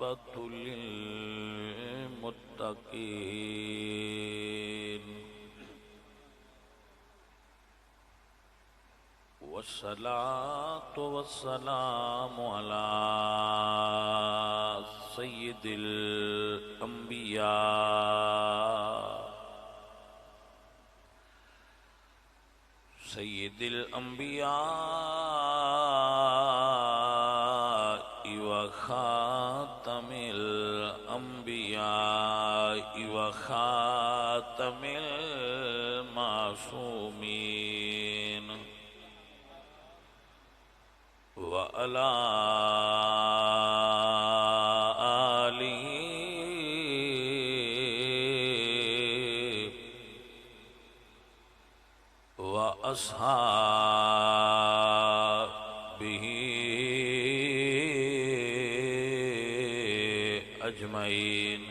والعاقبة للمتقين والصلاة والسلام على سيد الأنبياء وخاتم الأنبياء وخاتم المعصومين وعلى آله وأصحابه أجمعين.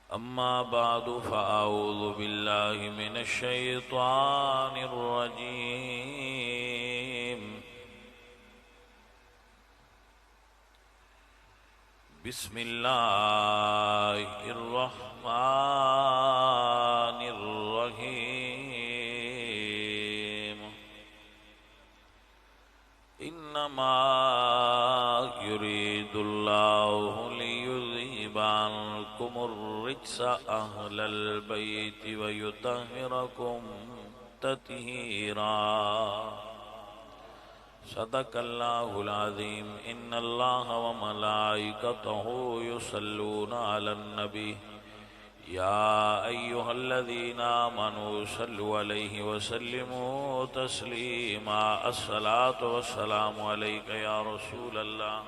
أما بعد فأعوذ بالله من الشيطان الرجيم. بسم الله الرحمن الرحيم. إنما يريد الله ليذهب عنكم الرجس أهل البيت ويطهركم تطهيرا. صدق الله العظيم. إن الله وملائكته يصلون على النبي يا أيها الذين آمنوا صلوا عليه وسلموا تسليما. الصلاة والسلام عليك يا رسول الله.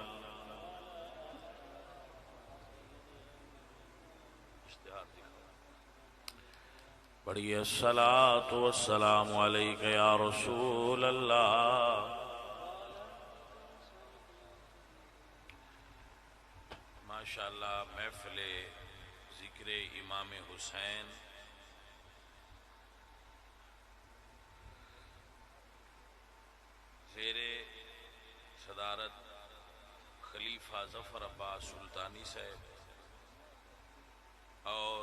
پڑھیے الصلاة والسلام عليك يا رسول الله. ماشاءاللہ محفل ذکر امام حسین زیر صدارت خلیفہ ظفر عباس سلطانی صاحب اور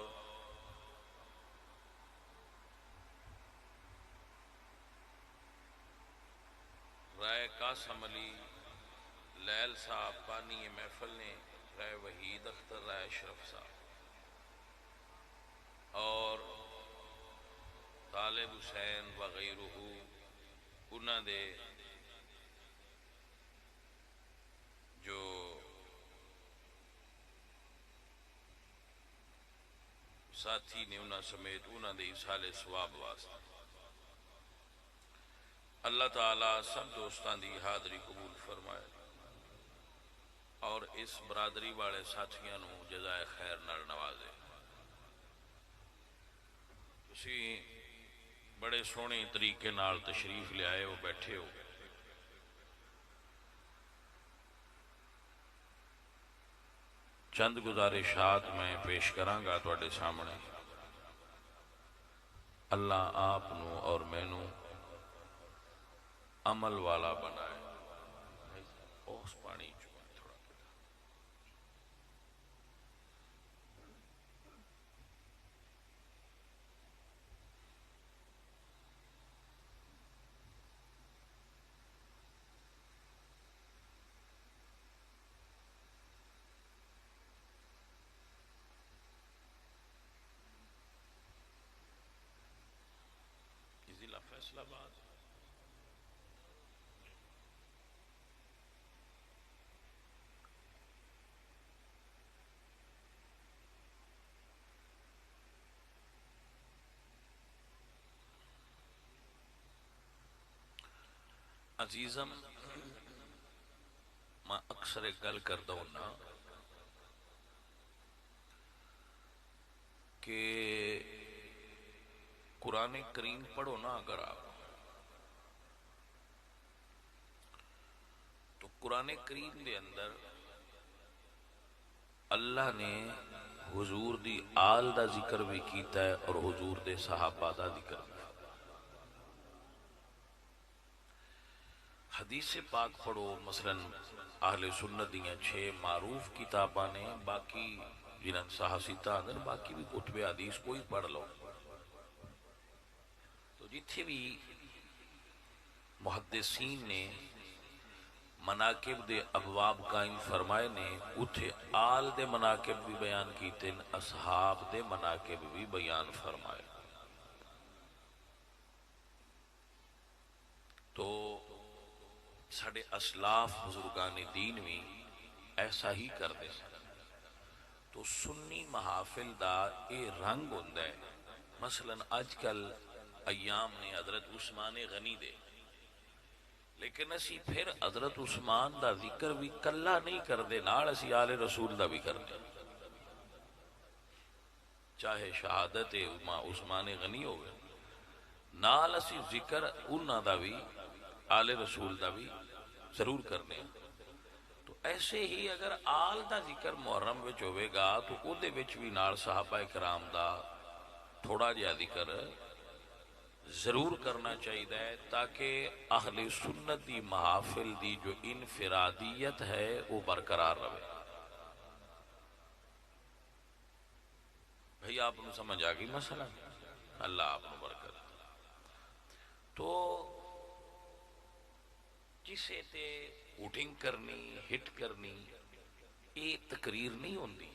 رائے قاسم علی لیل صاحب بانی محفل نے، رائے وحید اختر، رائے اشرف صاحب اور طالب حسین وغیرہ انہاں دے جو ساتھی نے انہاں سمیت انہاں دے ایصال ثواب واسطے اللہ تعالیٰ سب دوستان دی حاضری قبول فرمائے اور اس برادری والے ساتھیاں نو جزائے خیر نال نوازے. تسی بڑے سونے طریقے نال تشریف لے آئے ہو، بیٹھے ہو. چند گزارشات میں پیش کرانگا تواڈے سامنے. اللہ آپ نو اور میں نو عمل والا بنائے. اوس پانی ضلع فیصل آباد. عزیزم میں اکثر ایک گل کرتا ہوں نا کہ قرآن کریم پڑھو نا اگر آپ تو قرآن کریم دے اندر اللہ نے حضور دی آل دا ذکر بھی کیتا ہے اور حضور دے صحابہ دا ذکر بھی. حدیث پاک پڑھو، مثلا اہل سنت دیاں 6 معروف کتاباں نے، باقی جنہاں صحاسیتا اندر باقی بھی کتب حدیث کوئی پڑھ لو، تو جتھے بھی محدثین نے مناقب دے ابواب قائم فرمائے نے، اتھے آل دے مناقب بھی بیان کیتے، اصحاب دے مناقب بھی بیان فرمائے۔ تو ساڑے اسلاف بزرگان دین بھی ایسا ہی کر دے۔ تو سنی محافل دا اے رنگ ہوندہ ہے۔ مثلا آج کل ایام نے حضرت عثمان غنی دے، لیکن اسی پھر حضرت عثمان دا ذکر بھی کلا نہیں کر دے، نال اسی آل رسول دا بھی کر دے، چاہے شہادت عثمان غنی ہو گئے، نال اسی ذکر انہاں دا بھی آل رسول دا بھی ضرور کرنے ہیں۔ تو ایسے ہی اگر آل دا ذکر محرم وچ ہوئے گا تو او دے وچ بھی نال صحابہ کرام دا تھوڑا جہا ذکر ضرور کرنا چاہیے، تاکہ اہل سنت دی محافل دی جو انفرادیت ہے وہ برقرار رہے۔ بھئی آپ نے سمجھ آگئی مسئلہ؟ اللہ آپ نے برکت۔ تو جسے تے ووٹنگ کرنی، ہٹ کرنی، یہ تقریر نہیں ہوندی۔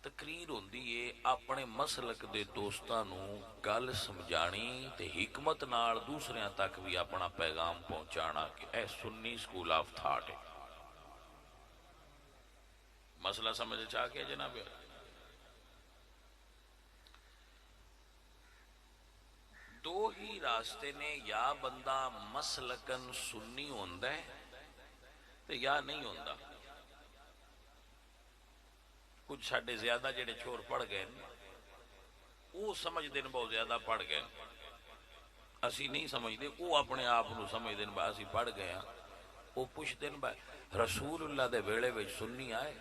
تقریر ہوندی ہے اپنے مسلک دے دوستانوں گل سمجھانی تے حکمت نال دوسریاں تک بھی اپنا پیغام پہنچانا کہ اے سنی سکول آف تھاٹ ہے۔ مسئلہ سمجھ چاہ کے جناب؟ دو ہی راستے نے، یا بندہ مسلکن سنی ہوندہ ہے تے یا نہیں ہوندہ۔ کچھ ساڑھے زیادہ جڑے چھوڑ پڑھ گئے وہ سمجھ دن بہت زیادہ پڑھ گئے، اسی نہیں سمجھ دے، وہ اپنے آپ نو سمجھ دن با اسی پڑھ گئے ہیں۔ وہ پوچھ دن با رسول اللہ دے ویڑے وچ سنی آئے،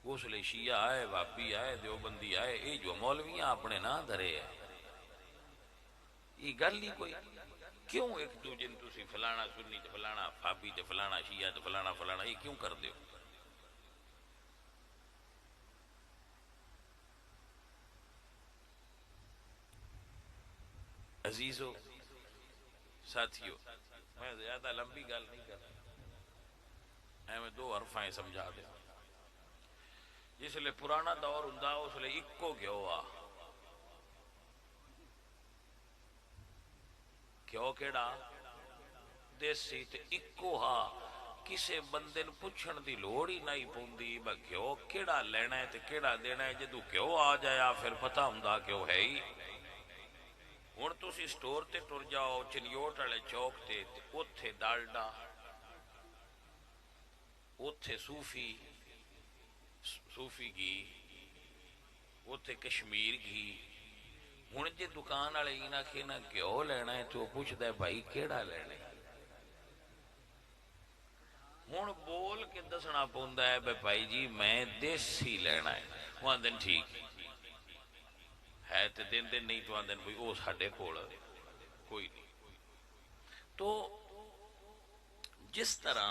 غسل شیعہ آئے، وابی آئے، دیوبندی آئے، یہ جو مولویاں اپنے نہ دھرے ہیں، یہ گل ہی کوئی کیوں ایک دوجے نے تسی فلانا سنی تے فلانا وابی تے فلانا شیعہ تے فلانا فلانا یہ کیوں کر دیو؟ عزیزو ساتھیو، میں زیادہ لمبی گل نہیں کرنا، میں دو حرفائیں سمجھا دیں۔ جس لئے پرانا دور ہوندا اس لئے اکو گھیو آ، گھیو کیڑا دیسی تے اکو ہا، کسے بندے نو پوچھن دی لوڑ ہی نہیں پوندی با گھیو کیڑا لینا ہے تے کیڑا دینا ہے۔ جدو گھیو آ جایا پھر پتہ ہوندا کہ وہ ہے ہی۔ ہن تسی سٹور تے ٹر جاؤ چنیوٹ والے چوک تے، اوتھے ڈالڈا، اوتھے صوفی گھی، اوتھے کشمیر گھی۔ ہن جے دکان والے انہاں کے نہ گھیو لینا ہے تو وہ پوچھدا ہے بھائی کیڑا لینا ہے؟ ہن بول کے دسنا پوندا ہے بھائی جی میں دیسی لینا ہے، وہ آندن ٹھیک ہے تے دن دن نہیں تو آندن بھائی او ساڈے کول کوئی نہیں۔ تو جس طرح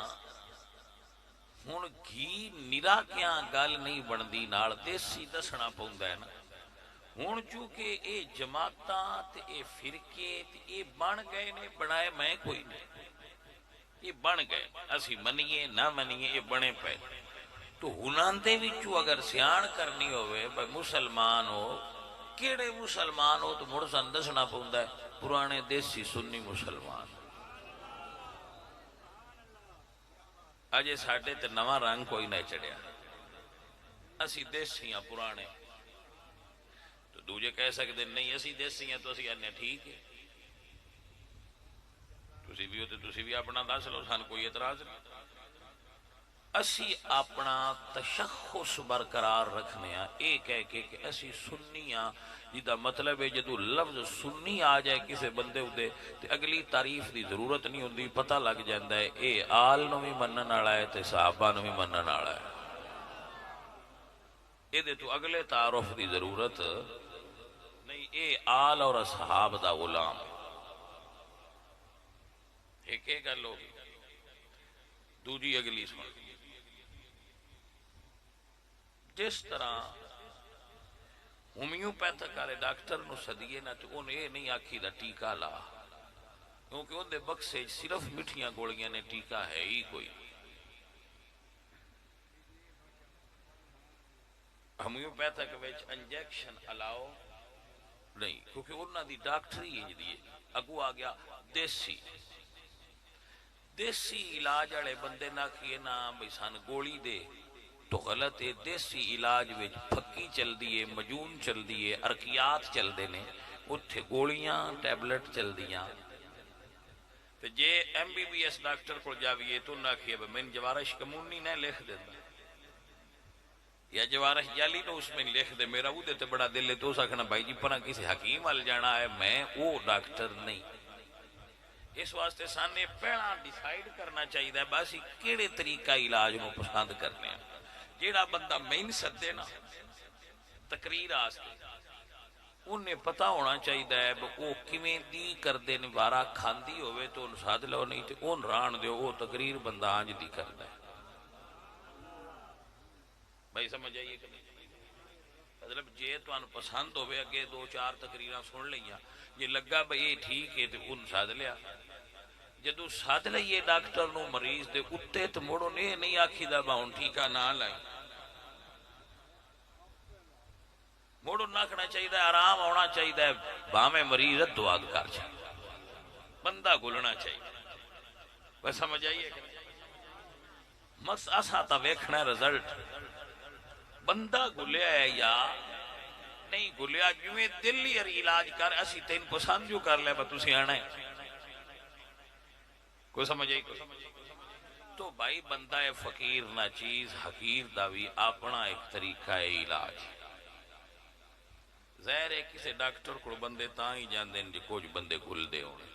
ہن گھی نرا کیاں گل نہیں بندی، نال دیسی دسنا پوندا ہے نا۔ ہن چونکہ اے جماعتاں تے اے فرقے تے اے بن گئے نے، بنائے میں کوئی نہیں، یہ بن گئے، اسی منیے نہ منیے یہ بنے پے۔ تو ہناں دے وچوں اگر سیان کرنی ہوئے بھائی مسلمان ہو، کیڑے مسلمان ہو تو مڑ سن دسنا پوندا ہے پرانے دیسی سنی مسلمان۔ اجے ساڈے تے نواں رنگ کوئی نہیں چڑھیا، اسی دیسی ہیں پرانے۔ تو دوجے کہہ سکتے نہیں اسی دیسی ہیں، تو اسی آنے ٹھیک ہے، تسی بھی ہوتے تسی بھی اپنا دس لو، سان کوئی اعتراض نہیں۔ اسی اپنا تشخص برقرار رکھنے ہیں، اے کہہ کے کہ اسی سنی ہیں، جیدہ مطلب ہے جدو لفظ سنی آ جائے کسے بندے ہوتے تو اگلی تعریف دی ضرورت نہیں ہوندی، پتہ لگ جاندہ ہے اے آل نو بھی منن آڑا ہے تے صحابہ نو بھی منن آڑا ہے، اے دے تو اگلے تعارف دی ضرورت نہیں، اے آل اور اصحاب دا غلام۔ ایک ایک گل ہو گئی، دوجی اگلی سن۔ جس طرح ہومیوپیتھک والے ڈاکٹر نو سدیے نہ تو انہیں یہ نہیں آکھی دا ٹیکا لا، کیونکہ اندر بکسے صرف مٹھیاں گولیاں نے، ٹیکا ہے ہی کوئی۔ ہومیوپیتھک وچ انجیکشن الاؤ نہیں، کیونکہ انہاں دی ڈاکٹری انج دی ہے۔ اگو آ گیا دیسی علاج والے بندے نہ کیے نہ بھئی سن گولی دے تو غلط ہے۔ دیسی علاج وچ پھکی چل دیے، مجون چل دیے، ارکیات چل دے نے، اتھے گولیاں ٹیبلٹ چل دیاں۔ تو جے MBBS ڈاکٹر کو جاویے تو نہ کیے میں جوارش کمونی نہ لکھ دیتا، یا جوارش جالی تو اس میں لکھ دے، میرا وہ دیتے بڑا دل ہے تو اس آکھنا بھائی جی پناہ کسی حکیم وال جانا ہے، میں وہ ڈاکٹر نہیں۔ اس واسطے سانے پہلا ڈیسائیڈ کرنا چاہیے بس کیڑے طریقہ علاج نو پسند کرنے ہیں۔ جیڑا بندہ مین سدے نا تقریر آستے انہیں پتہ ہونا چاہیے وہ کیویں دی کردے نے، بارہ کھاندی ہوئے تو ان ساتھ لو، نہیں تو ان ران دیو وہ تقریر بندہ آنج دی کردا ہے۔ بھائی سمجھ آئیے کہ نہیں؟ مطلب جے تو ان پسند ہوئے اگے دو چار تقریرہ سن لیا، یہ لگا بھئی یہ ٹھیک ہے تو ان ساتھ لیا۔ جدو ساتھ لئیے ڈاکٹر نو مریض دے اتے تو موڑو نے نہیں آکھی دا باؤن ٹھیکا نہ لائی، موڑو ناکھنا چاہیے، آرام ہونا چاہیے، باہمیں مریض دعا کر چاہیے، بندہ گلنا چاہیے۔ بس سمجھ آئیے کہ مس آسا تا ویکھنا رزلٹ بندہ گلیا ہے یا نہیں گلیا، جویں دل ہی علاج کر اسی تین پسند جو کر لے بس تسی آنا ہے، کوئی سمجھ آئی کوئی تو بھائی بندہ ہے فقیر نہ چیز حقیر دا بھی اپنا ایک طریقہ ہے علاج۔ ظاہر ہے کسی ڈاکٹر کو بندے تاں ہی جاندے ہیں کچھ بندے گل دے ہونے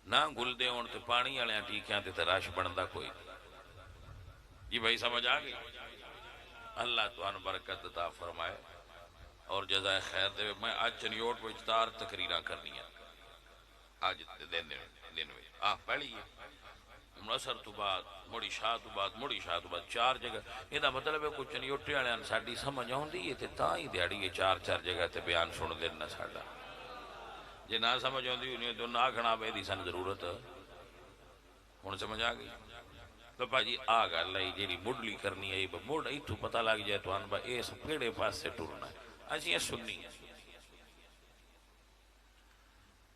نہ گل دے ہونے تو پانی والے ٹیکیاں تے تراش بندا کوئی۔ جی بھائی سمجھ آ گئی؟ اللہ تو ان برکت عطا فرمائے اور جزائے خیر دے۔ میں آج چنیوٹ کو چار تقریراں کرنی ہیں آج دن میں پہلی ہے منصر تو بعد مڑی شاہ تو بعد مڑی شاہ تو بعد چار جگہ۔ یہ دا مطلب ہے کچھ چنیوٹے والے ساڈی سمجھ آوندی ہے تے تاں ہی دیہڑی ہے چار چار جگہ تے بیان سن دینا ساڈا، جے نہ سمجھ آوندی انہیں تو نہ کھنا پے دی سن ضرورت ہن سمجھ آ گئی۔ تو بھاجی آ گل ہے جیڑی مڈلی کرنی ہے مڈ ایتھوں پتہ لگ جائے تو ان با اس کیڑے پاسے ٹرنا ہے۔ اسی یہ سنی ہے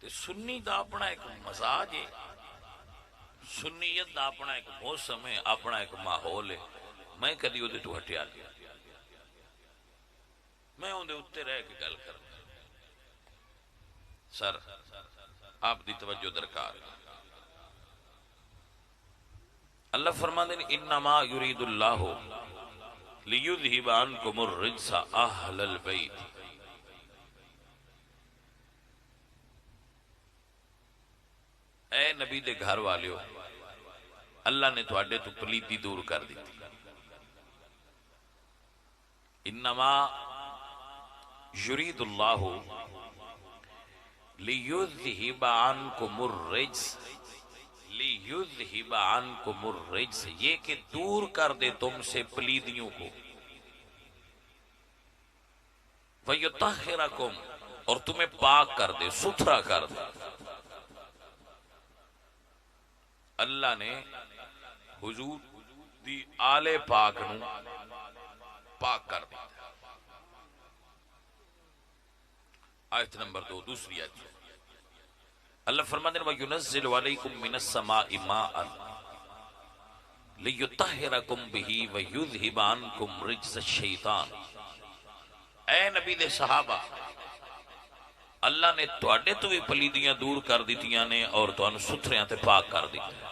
تے سنی دا اپنا ایک مزاج ہے، سنیت دا اپنا ایک موسم ہے، اپنا ایک ماحول ہے۔ میں کدی وہ تو ہٹیا لیا، میں اندے اتنے رہ کے گل کرنا۔ سر آپ دی توجہ درکار ہے۔ اللہ فرماتے ہیں انما یرید اللہ لیذہب عنکم الرجس اہل البیت۔ اے نبی دے گھر والیو اللہ نے تواڈے تو پلیتی دور کر دی تھی۔ انما یرید اللہ لیذہب عنکم الرجس، لیذہب عنکم الرجس یہ کہ دور کر دے تم سے پلیدیوں کو، ویطہرکم اور تمہیں پاک کر دے، ستھرا کر دے۔ اللہ نے حضور دی آل پاک نو پاک کر دیا۔ آیت نمبر 2 دوسری آیت اللہ فرماتے ہیں وَيُنَزِّلُ عَلَيْكُم مِّنَ السَّمَاءِ مَاءً لِيُطَهِّرَكُم بِهِ وَيُذْهِبَ عَنكُم رِجْزَ الشَّيْطَانِ۔ اے نبی دے صحابہ اللہ نے تواڈے تو بھی پلیدیاں دور کر دیتیاں نے اور تانوں ستھریاں تے پاک کر دیتا۔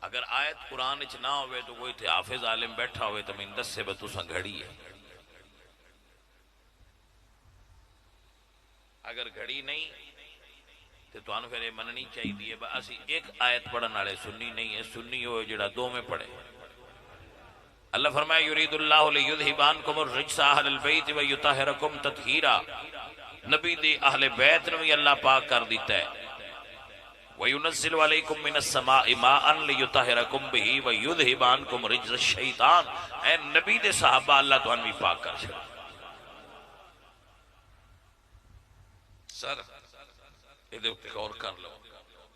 اگر آیت قرآن اچ نہ ہوئے تو کوئی تھے حافظ عالم بیٹھا ہوئے تو میں دس سے بتوساں گھڑی ہے، اگر گھڑی نہیں تو انہوں پھر مننی چاہیے با اسی ایک آیت پڑھن والے سنی نہیں ہے، سنی ہوئے جڑا دو میں پڑھے۔ اللہ فرمایا یرید اللہ لیذہب عنکم الرجس اہل البیت ویطہرکم تطہیرا، نبی دی اہل بیت نے بھی اللہ پاک کر دیتا ہے۔ وَيُنَزِّلُ عَلَيْكُم مِّنَ السَّمَاءِ مَاءً لِيُطَهِّرَكُم بِهِ وَيُذْهِبَ عَنكُم رِجْزَ الشَّيْطَانِ۔ اے نبی دے صحابہ اللہ تو بھی پاک کر چھڑ۔ سر یہ غور کر لو،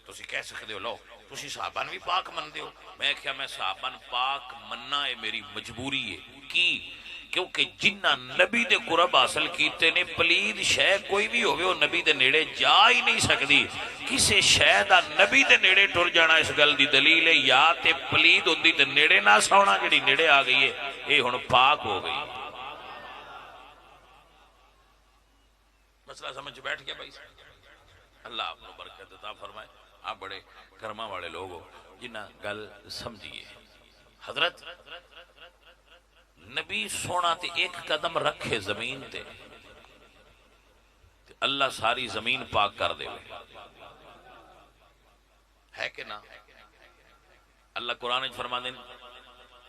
تسی کہہ سکتے ہو لو تسی صحابہ بھی پاک من دیو، میں کیا میں صحابہ پاک مننا ہے میری مجبوری ہے کی، کیونکہ جنہ نبی دے قرب حاصل کیتے نے پلید شے کوئی بھی ہوئے وہ نبی دے نیڑے جا ہی نہیں سکتی، کسے شے دا نبی دے نیڑے ٹر جانا اس گل دی دلیل ہے یا تے پلید ہوندی تے نیڑے نہ سونا، جڑی نیڑے آ گئی ہے اے ہن پاک ہو گئی۔ مسئلہ سمجھ بیٹھ گیا بھائی؟ اللہ آپ کو برکت عطا فرمائے، آپ بڑے کرما والے لوگ ہو جنہ گل سمجھیے۔ حضرت نبی سونا تے ایک قدم رکھے زمین تے اللہ ساری زمین پاک کر دے، ہے کہ نہ؟ اللہ قرآن فرما دیں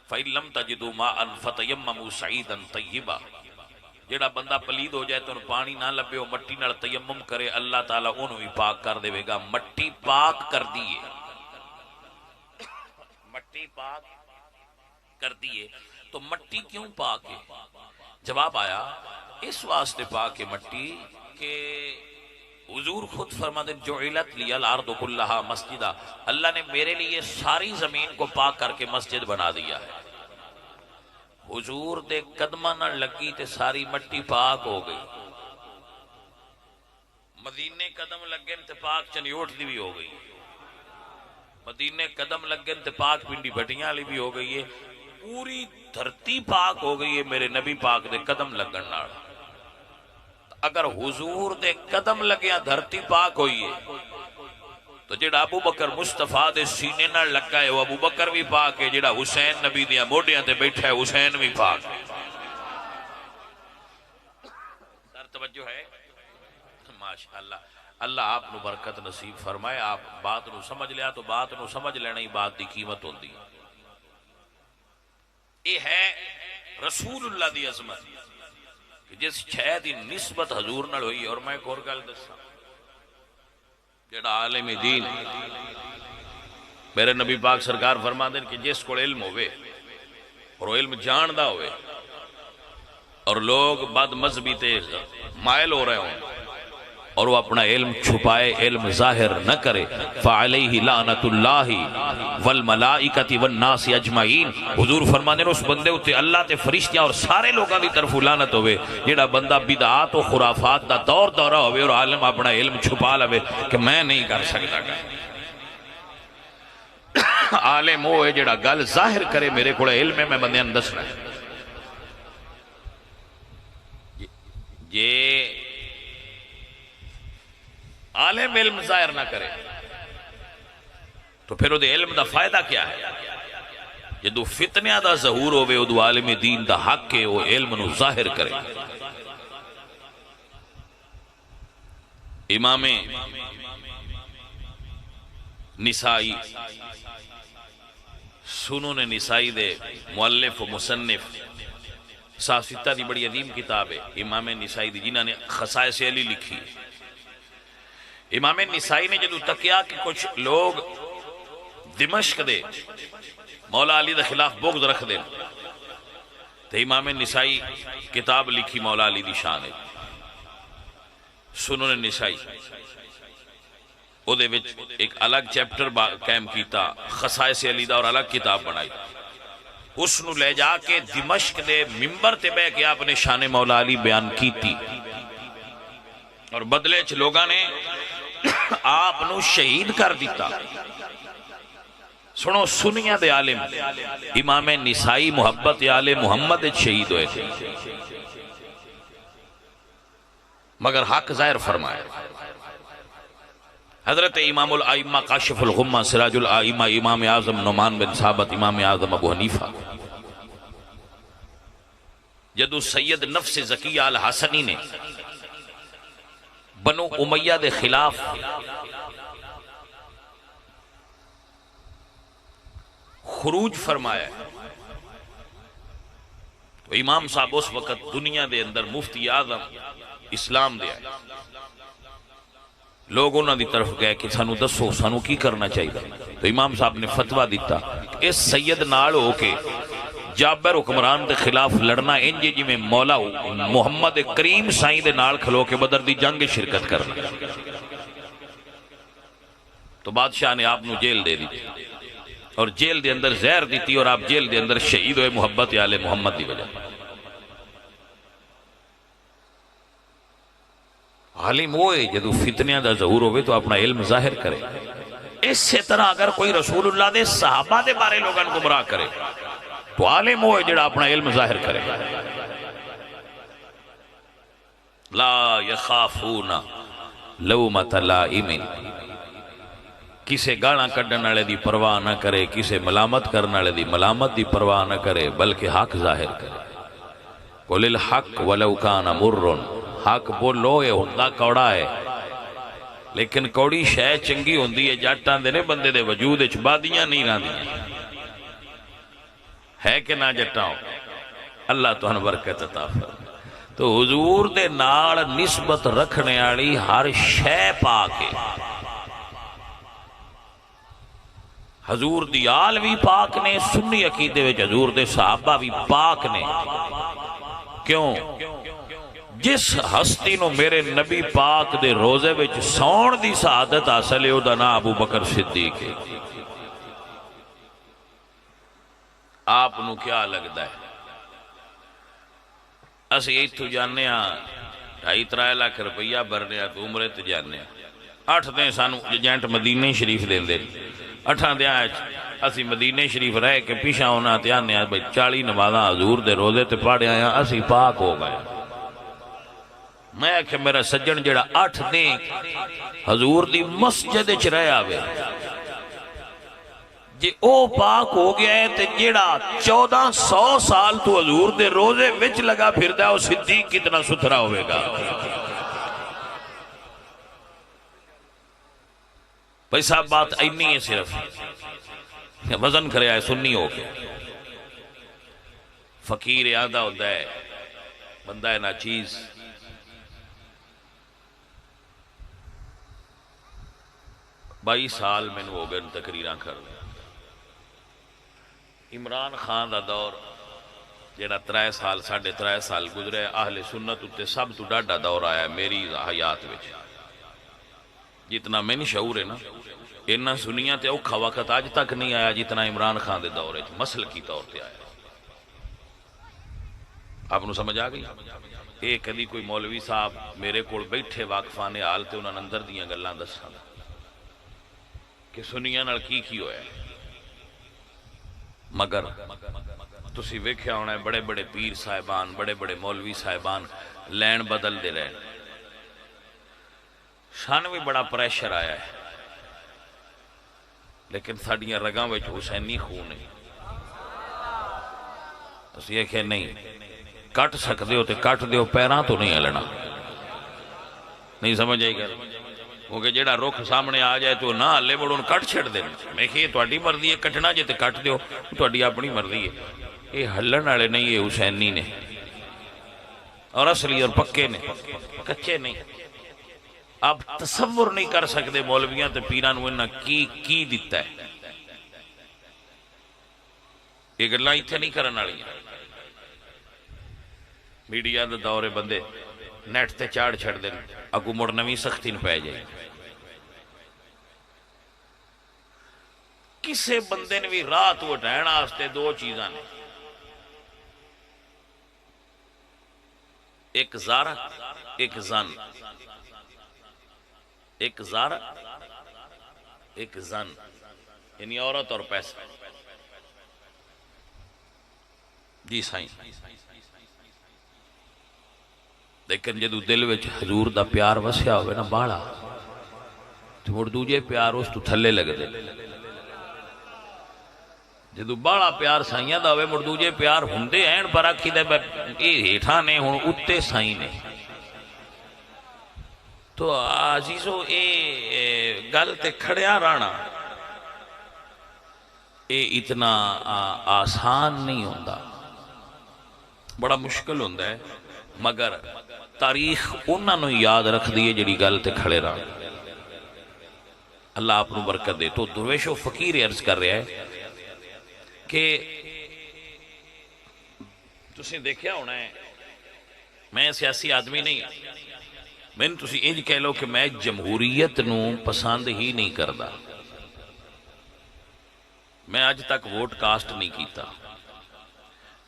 فَإِن لَمْ تَجِدُوا مَاءً فَتَيَمَّمُوا صَعِيدًا طَيِّبًا، جیڑا بندہ پلید ہو جائے تو پانی نہ لبے ہو مٹی نال تیمم کرے، اللہ تعالیٰ انہوں بھی پاک کر دے گا۔ مٹی پاک کر دیئے، مٹی پاک کر دیئے تو مٹی کیوں پاک ہے؟ جواب آیا اس واسطے پاک ہے مٹی کہ حضور خود فرما دیں جعلت لی الارض کلہا مسجدہ، اللہ نے میرے لیے ساری زمین کو پاک کر کے مسجد بنا دیا ہے۔ حضور دے قدمہ نہ لگی تے ساری مٹی پاک ہو گئی، مدینے قدم لگن تے پاک چنیوٹ دی بھی ہو گئی، مدینے قدم لگن تے پاک پنڈی بھٹیاں لی بھی ہو گئی ہے، پوری دھرتی پاک ہو گئی ہے میرے نبی پاک دے قدم لگن نال۔ اگر حضور دے قدم لگیا دھرتی پاک ہوئی ہے تو جڑا ابو بکر مصطفیٰ دے سینے نہ لگا ہے وہ ابو بکر بھی پاک ہے، جڑا حسین نبی دیا موڈیاں تے بیٹھا ہے حسین بھی پاک ہے۔ سر توجہ ہے؟ ماشاءاللہ اللہ آپ نو برکت نصیب فرمائے، آپ بات نو سمجھ لیا تو بات نو سمجھ لینا ہی بات دی قیمت ہوندی۔ یہ ہے رسول اللہ دی عظمت کہ جس شے دی نسبت حضور نال ہوئی۔ اور میں ایک اور گل دساں، جڑا عالم دین میرے نبی پاک سرکار فرما دیں کہ جس کو علم ہوئے اور وہ علم جاندہ ہوئے اور لوگ بد مذہبی تے مائل ہو رہے ہوں اور وہ اپنا علم چھپائے، علم ظاہر نہ کرے، فَعَلَيْهِ لَعْنَةُ اللَّهِ وَالْمَلَائِكَةِ وَالنَّاسِ اجمعین، حضور فرما دیں اس بندے ہوتے اللہ تے فرشتیاں اور سارے لوگاں دی طرف لعنت ہوئے جیڑا بندہ بدعات و خرافات دا دورہ ہوئے اور عالم اپنا علم چھپا لوے کہ میں نہیں کر سکتا گا۔ عالم ہوئے جیڑا گل ظاہر کرے میرے کوڑے علم میں بندیاں دسنا ہے، یہ عالم علم ظاہر نہ کرے تو پھر وہ علم دا فائدہ کیا ہے؟ جدو فتنہ دا ظہور ہوئے ادو عالم دین دا حق ہے وہ علم نو ظاہر کرے۔ امام نسائی سنن نسائی دے مؤلف و مصنف صاحب دی بڑی عظیم کتاب ہے امام نسائی دی، جنہاں نے خصائص علی لکھی۔ امام نسائی نے جدو تکیا کہ کچھ لوگ دمشق دے مولا علی دے خلاف بغض رکھ دے تو امام نسائی کتاب لکھی مولا علی دی شان ہے، سنن نسائی، او دے وچ ایک الگ چیپٹر قائم کیتا خصائص علی دا اور الگ کتاب بنائی، اس نو لے جا کے دمشق دے ممبر تے بے کے آپ نے شان مولا علی بیان کیتی اور بدلے چ لوگاں نے آپ نو شہید کر دیتا۔ سنو سنیاں دے عالم امام نسائی محبت آل محمد شہید ہوئے تھے، مگر حق ظاہر فرمائے۔ حضرت امام الائمہ کاشف الغمہ سراج الائمہ امام اعظم نعمان بن ثابت امام اعظم ابو حنیفہ جدو سید نفس زکیہ الحسنی نے بنو امیہ دے خلاف خروج فرمایا تو امام صاحب اس وقت دنیا دے اندر مفتی اعظم اسلام دے آئے، لوگ انہوں دی طرف گئے کہ سانو دسو سانو کی کرنا چاہیے. تو امام صاحب نے فتویٰ دیتا اس سید نال ہو کے جابر حکمران دے خلاف لڑنا انجے جی میں مولا محمد کریم سائیں دے نال کھلو کے بدر دی جنگ شرکت کرنا. تو بادشاہ نے آپ نو جیل دے دی اور جیل دے اندر زہر دیتی اور آپ جیل دے اندر شہید ہوئے محبت آل محمد دی وجہ. عالم ہوئے جدو فتنیاں دا ظہور ہوئے تو اپنا علم ظاہر کرے. اس طرح اگر کوئی رسول اللہ دے صحابہ دے بارے لوگاں گمراہ کرے تو عالم ہوئے جڑا اپنا علم ظاہر کرے. لا یخافون لومۃ لائم، کسے گانا کڈن والے دی پرواہ نہ کرے، کسے ملامت کرنے والے دی ملامت دی پرواہ نہ کرے، بلکہ حق ظاہر کرے. قل الحق ولو کان مر، حق بولو یہ ہوندا کوڑا ہے لیکن کوڑی شے چنگی ہوندی ہے. جٹاں دے نے بندے دے وجود وچ بادیاں نہیں رہندیاں ہے کہ نہ جٹاؤ. اللہ تہن برکت عطا فرمائے. تو حضور دے نال نسبت رکھنے والی ہر شے پاک ہے. حضور دی آل بھی پاک نے، سنی عقیدے وچ حضور دے صحابہ بھی پاک نے. کیوں؟ جس ہستی نو میرے نبی پاک دے روزے وچ سون دی سعادت حاصل ہے او دا نام ابو بکر صدیق ہے. آپ نو کیا لگتا ہے؟ اسی ایتھو جانے ہاں 2.5 لاکھ روپیہ بھرنے تو عمرے تے جانے ہاں. 8 دن سانو ایجنٹ مدینہ شریف دین دے. 8 دن اسی مدینہ شریف رہ کے پیچھا ہونا تے آنے ہاں بھئی 40 نمازاں حضور دے روزے تے پڑھے آیا اسی پاک ہو گئے. میں کہ میرا سجن جڑا 8 دن حضور دی مسجد وچ رہ آوے جی او پاک ہو گیا ہے تے جڑا 1400 سال تو حضور دے روزے وچ لگا پھردا او صدیق کتنا ستھرا ہوئے گا. بھائی صاحب بات اینی ہے، صرف وزن کرے آئے سنی ہو کے. فقیر آدھا ہوتا ہے بندہ ہے نا چیز. بائی سال میں نے ہو گئے تقریراں کر لیں. عمران خان دا دور جیڑا 3 سال 3.5 سال گزرے اہل سنت اتے سب تو ڈاڈا دور آیا ہے میری حیات وچ. جتنا میں نہیں شعور ہے نا اتنا سنیاں تے اوکھا وقت آج تک نہیں آیا جتنا عمران خان دے دور ہے مسلکی طور تے آیا. آپ نو سمجھ آ گئی؟ اے کدی کوئی مولوی صاحب میرے کول بیٹھے واقفانے حال تے انہاں اندر دیاں گلاں دساں کہ سنیاں نال کی ہویا ہے. مگر تسی ویکھیا ہونا ہے بڑے بڑے پیر صاحبان بڑے بڑے مولوی صاحبان لین بدل دے رہے. سان بھی بڑا پریشر آیا ہے لیکن ساڑیاں رگاں وچ حسینی خون ہے. اس یہ کہ نہیں کٹ سکتے ہو تے کٹ دیو، پیراں تو نہیں ہلنا. نہیں سمجھ آئی گا؟ کیونکہ جیڑا رخ سامنے آ جائے تو نہ ہلے بڑھ ان کٹ چھڑ دیں. میں کہ یہ تہاڈی مرضی ہے کٹنا جے تے کٹ دیو، تہاڈی اپنی مرضی ہے. یہ ہلن والے نہیں، یہ حسینی نے اور اصلی اور پکے نے، کچے نہیں. آپ تصور نہیں کر سکتے مولویاں تے پیراں نوں انہاں کی دیتا ہے. یہ گلاں ایتھے نہیں کرن والیاں. میڈیا دے دورے بندے نیٹ تے چاڑ چھڑ دین اگوں مڑ نویں سختی نہ پے جائے. کسے بندے نے بھی رات وٹھائن واسطے 2 چیزاں نے، ایک زارہ ایک زن. ایک زارہ ایک زن یعنی عورت اور پیسہ. جی سائیں. لیکن جدو دل وچ حضور دا پیار وسیا ہوئے نا باڑا تو مڑ دوجے پیار اس تو تھلے لگ دے. جدو باڑا پیار سائیاں دا ہوئے مڑ دوجے پیار ہوندے ہیں پر آکھی دے یہ ہیٹھا نے ہون اتے سائیں نے. تو عزیزو اے گل تے کھڑیا رانا اے اتنا آسان نہیں ہوندا، بڑا مشکل ہوندا ہے. مگر تاریخ انہاں نوں یاد رکھ دیئے جڑی گل تے کھڑے رہا. اللہ آپ کو برکت دے. تو درویش و فقیر عرض کر رہا ہے کہ تسی دیکھیا ہونا ہے میں سیاسی آدمی نہیں میں تسی انج کہہ لو کہ میں جمہوریت نو پسند ہی نہیں کردا. میں اج تک ووٹ کاسٹ نہیں کیتا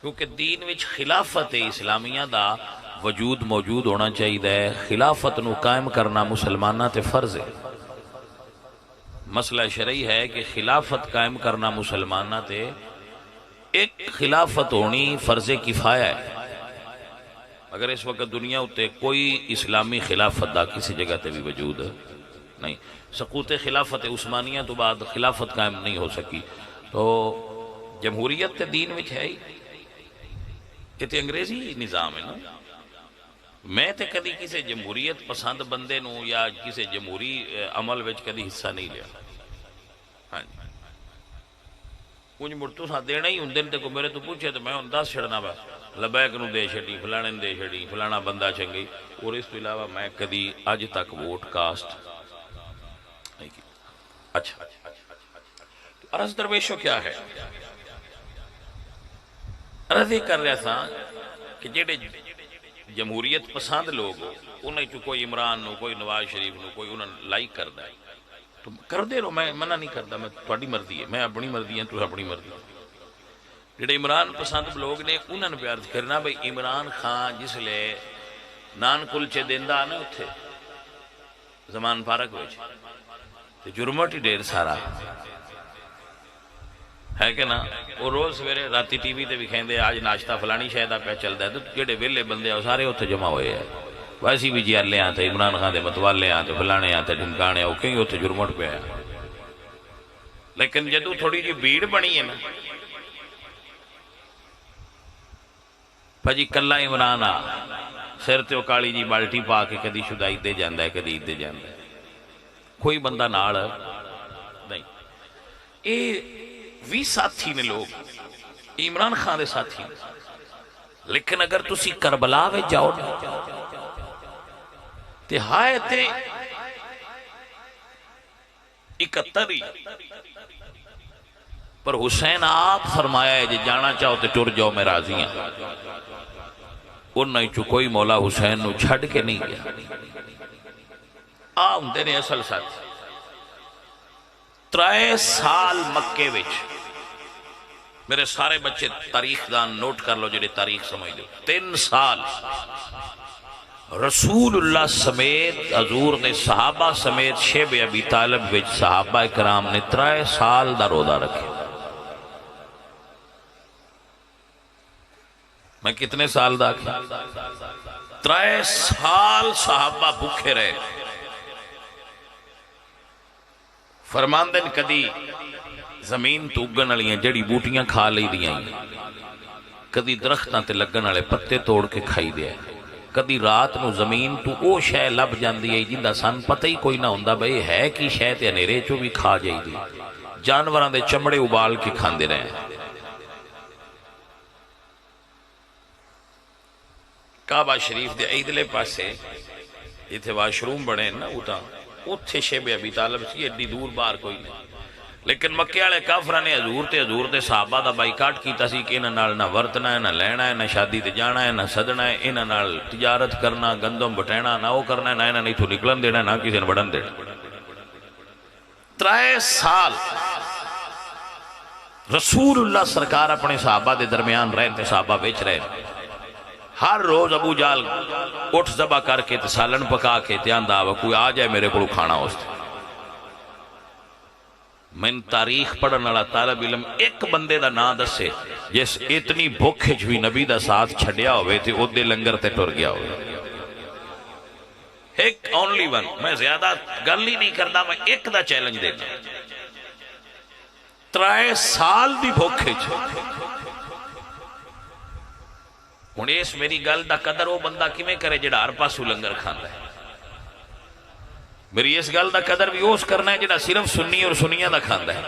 کیونکہ دین وچ خلافت اسلامیہ دا وجود موجود ہونا چاہیے. خلافت نو قائم کرنا مسلمانہ تے فرض ہے. مسئلہ شرعی ہے کہ خلافت قائم کرنا مسلمانہ تے ایک خلافت ہونی فرض کفایہ ہے. اگر اس وقت دنیا ہوتے کوئی اسلامی خلافت دا کسی جگہ تے بھی وجود نہیں. سقوط خلافت عثمانیہ تو بعد خلافت قائم نہیں ہو سکی. تو جمہوریت تے دین وچ ہے ہی یہ تے انگریزی نظام ہے نا. میں تے کدی کسی جمہوریت پسند بندے نو یا کسی جمہوری عمل وچ کدی حصہ نہیں لیا. ہاں جی کچھ مرتو سا دینا ہی ہوں تے کو میرے تو پوچھے تو میں ہوں دس چھڑنا با لبیک نو دے چھڑی فلانے دے چھڑی فلانا بندہ چنگی. اور اس تو علاوہ میں کدی اج تک ووٹ کاسٹ نہیں کی. اچھا عرض درویشو کیا ہے عرض یہ کر رہا تھا کہ جڑے جمہوریت پسند لوگ انہیں چو کوئی عمران نو کوئی نواز شریف نو کوئی انہیں لائک کردا ہے تو کر دے رہو. میں منع نہیں کردا میں تھوڑی مرضی ہے. میں اپنی مرضی ہے تو اپنی مرضی. جڑے عمران پسند لوگ نے انہوں نے پیار کرنا بھئی عمران خان جس لے نان کلچے دیندہ نا اتھے زمان پارک ہوئے تو جرمٹ ہی ڈیر سارا ہے کہ نا. وہ روز سویرے راتی ٹی وی تے بھی کھیندے آج ناشتہ فلانی شاید پہ چلتا ہے تو جڑے ویلے بندے ہیں سارے اتھے جمع ہوئے ہیں. ویسی بھی جی لے آتے عمران خان دے متوالے آتے فلانے آتے ڈھمکانے وہ کہیں اتھے جرمٹ پہ ہے. لیکن جدو تھوڑی جی بھیڑ بنی ہے نا بھجی کلا عمران آ سر تے کالی جی بالٹی پا کے کدی شدائی دے جاندہ ہے کدی دے جاندہ ہے. کوئی بندہ ناڑ نہیں. اے وی ساتھی نے لوگ عمران خان دے ساتھی نے. لیکن اگر تسی کربلا وے جاؤ تے ہائے تے 71 پر حسین آپ فرمایا ہے جی جانا چاہو تے ٹر جاؤ میں راضی ہیں. انہیں چو کوئی مولا حسین نو چھڑ کے نہیں گیا. آم دینے اصل ساتھ 3 سال مکے وچ میرے سارے بچے تاریخ دان نوٹ کر لو جڑے تاریخ سمجھ لو 3 سال رسول اللہ سمیت حضور نے صحابہ سمیت شیب ابی طالب وچ صحابہ کرام نے 3 سال دا روزہ رکھے. میں کتنے سال دا کیا 3 سال صحابہ بھوکے رہے. فرماندن کدی زمین تو اگن والیاں جڑی بوٹیاں کھا لئی دیاں کدی درختاں تے لگن والے پتے توڑ کے کھائی دیا. کدی رات نو زمین تو او شے لب جاندی ہے جندا سن پتہ ہی کوئی نہ ہوندا بھئی ہے کی شے تے ہنیرے چوں بھی کھا جائی دی. جانوراں دے چمڑے ابال کے کھاندے رہے. کعبہ شریف دے ایدلے پاسے جتھے واش روم بڑے نا اتھے شیب ابی طالب سی ایڈی دور باہر کوئی نہیں. لیکن مکے والے کافراں نے حضور تے صحابہ دا بائیکاٹ کیتا سی کہ انہاں نال نہ ورتنا ہے نہ لینا ہے نہ شادی تے جانا ہے نہ سدنا ہے. انہاں نال تجارت کرنا گندم بٹینا نہ وہ کرنا ہے نہ انہاں نے اتھوں نکلن دینا نہ کسی نے بڑھن دینا. 3 سال رسول اللہ سرکار اپنے صحابہ دے درمیان رہے تے صحابہ بیچ رہے. ہر روز ابو جال اٹھ ذبح کر کے تے سالن پکا کے تے آندا کوئی آ جائے میرے کو کھانا اس تے. من تاریخ پڑھن والا طالب علم ایک بندے دا نام دسے جس اتنی بھوک وچ بھی نبی دا ساتھ چھڈیا ہوئے تے اودے لنگر تے ٹر گیا ہوئے. ایک اونلی ون. میں زیادہ گل ہی نہیں کردا میں ایک دا چیلنج دیتا. 3 سال دی بھوک وچ ہن اس میری گل دا قدر وہ بندہ کیویں کرے جڑا ہر پاسوں لنگر کھاندا ہے. میری اس گل دا قدر بھی اس کرنا ہے جڑا صرف سنی اور سنیاں دا کھاندا ہے.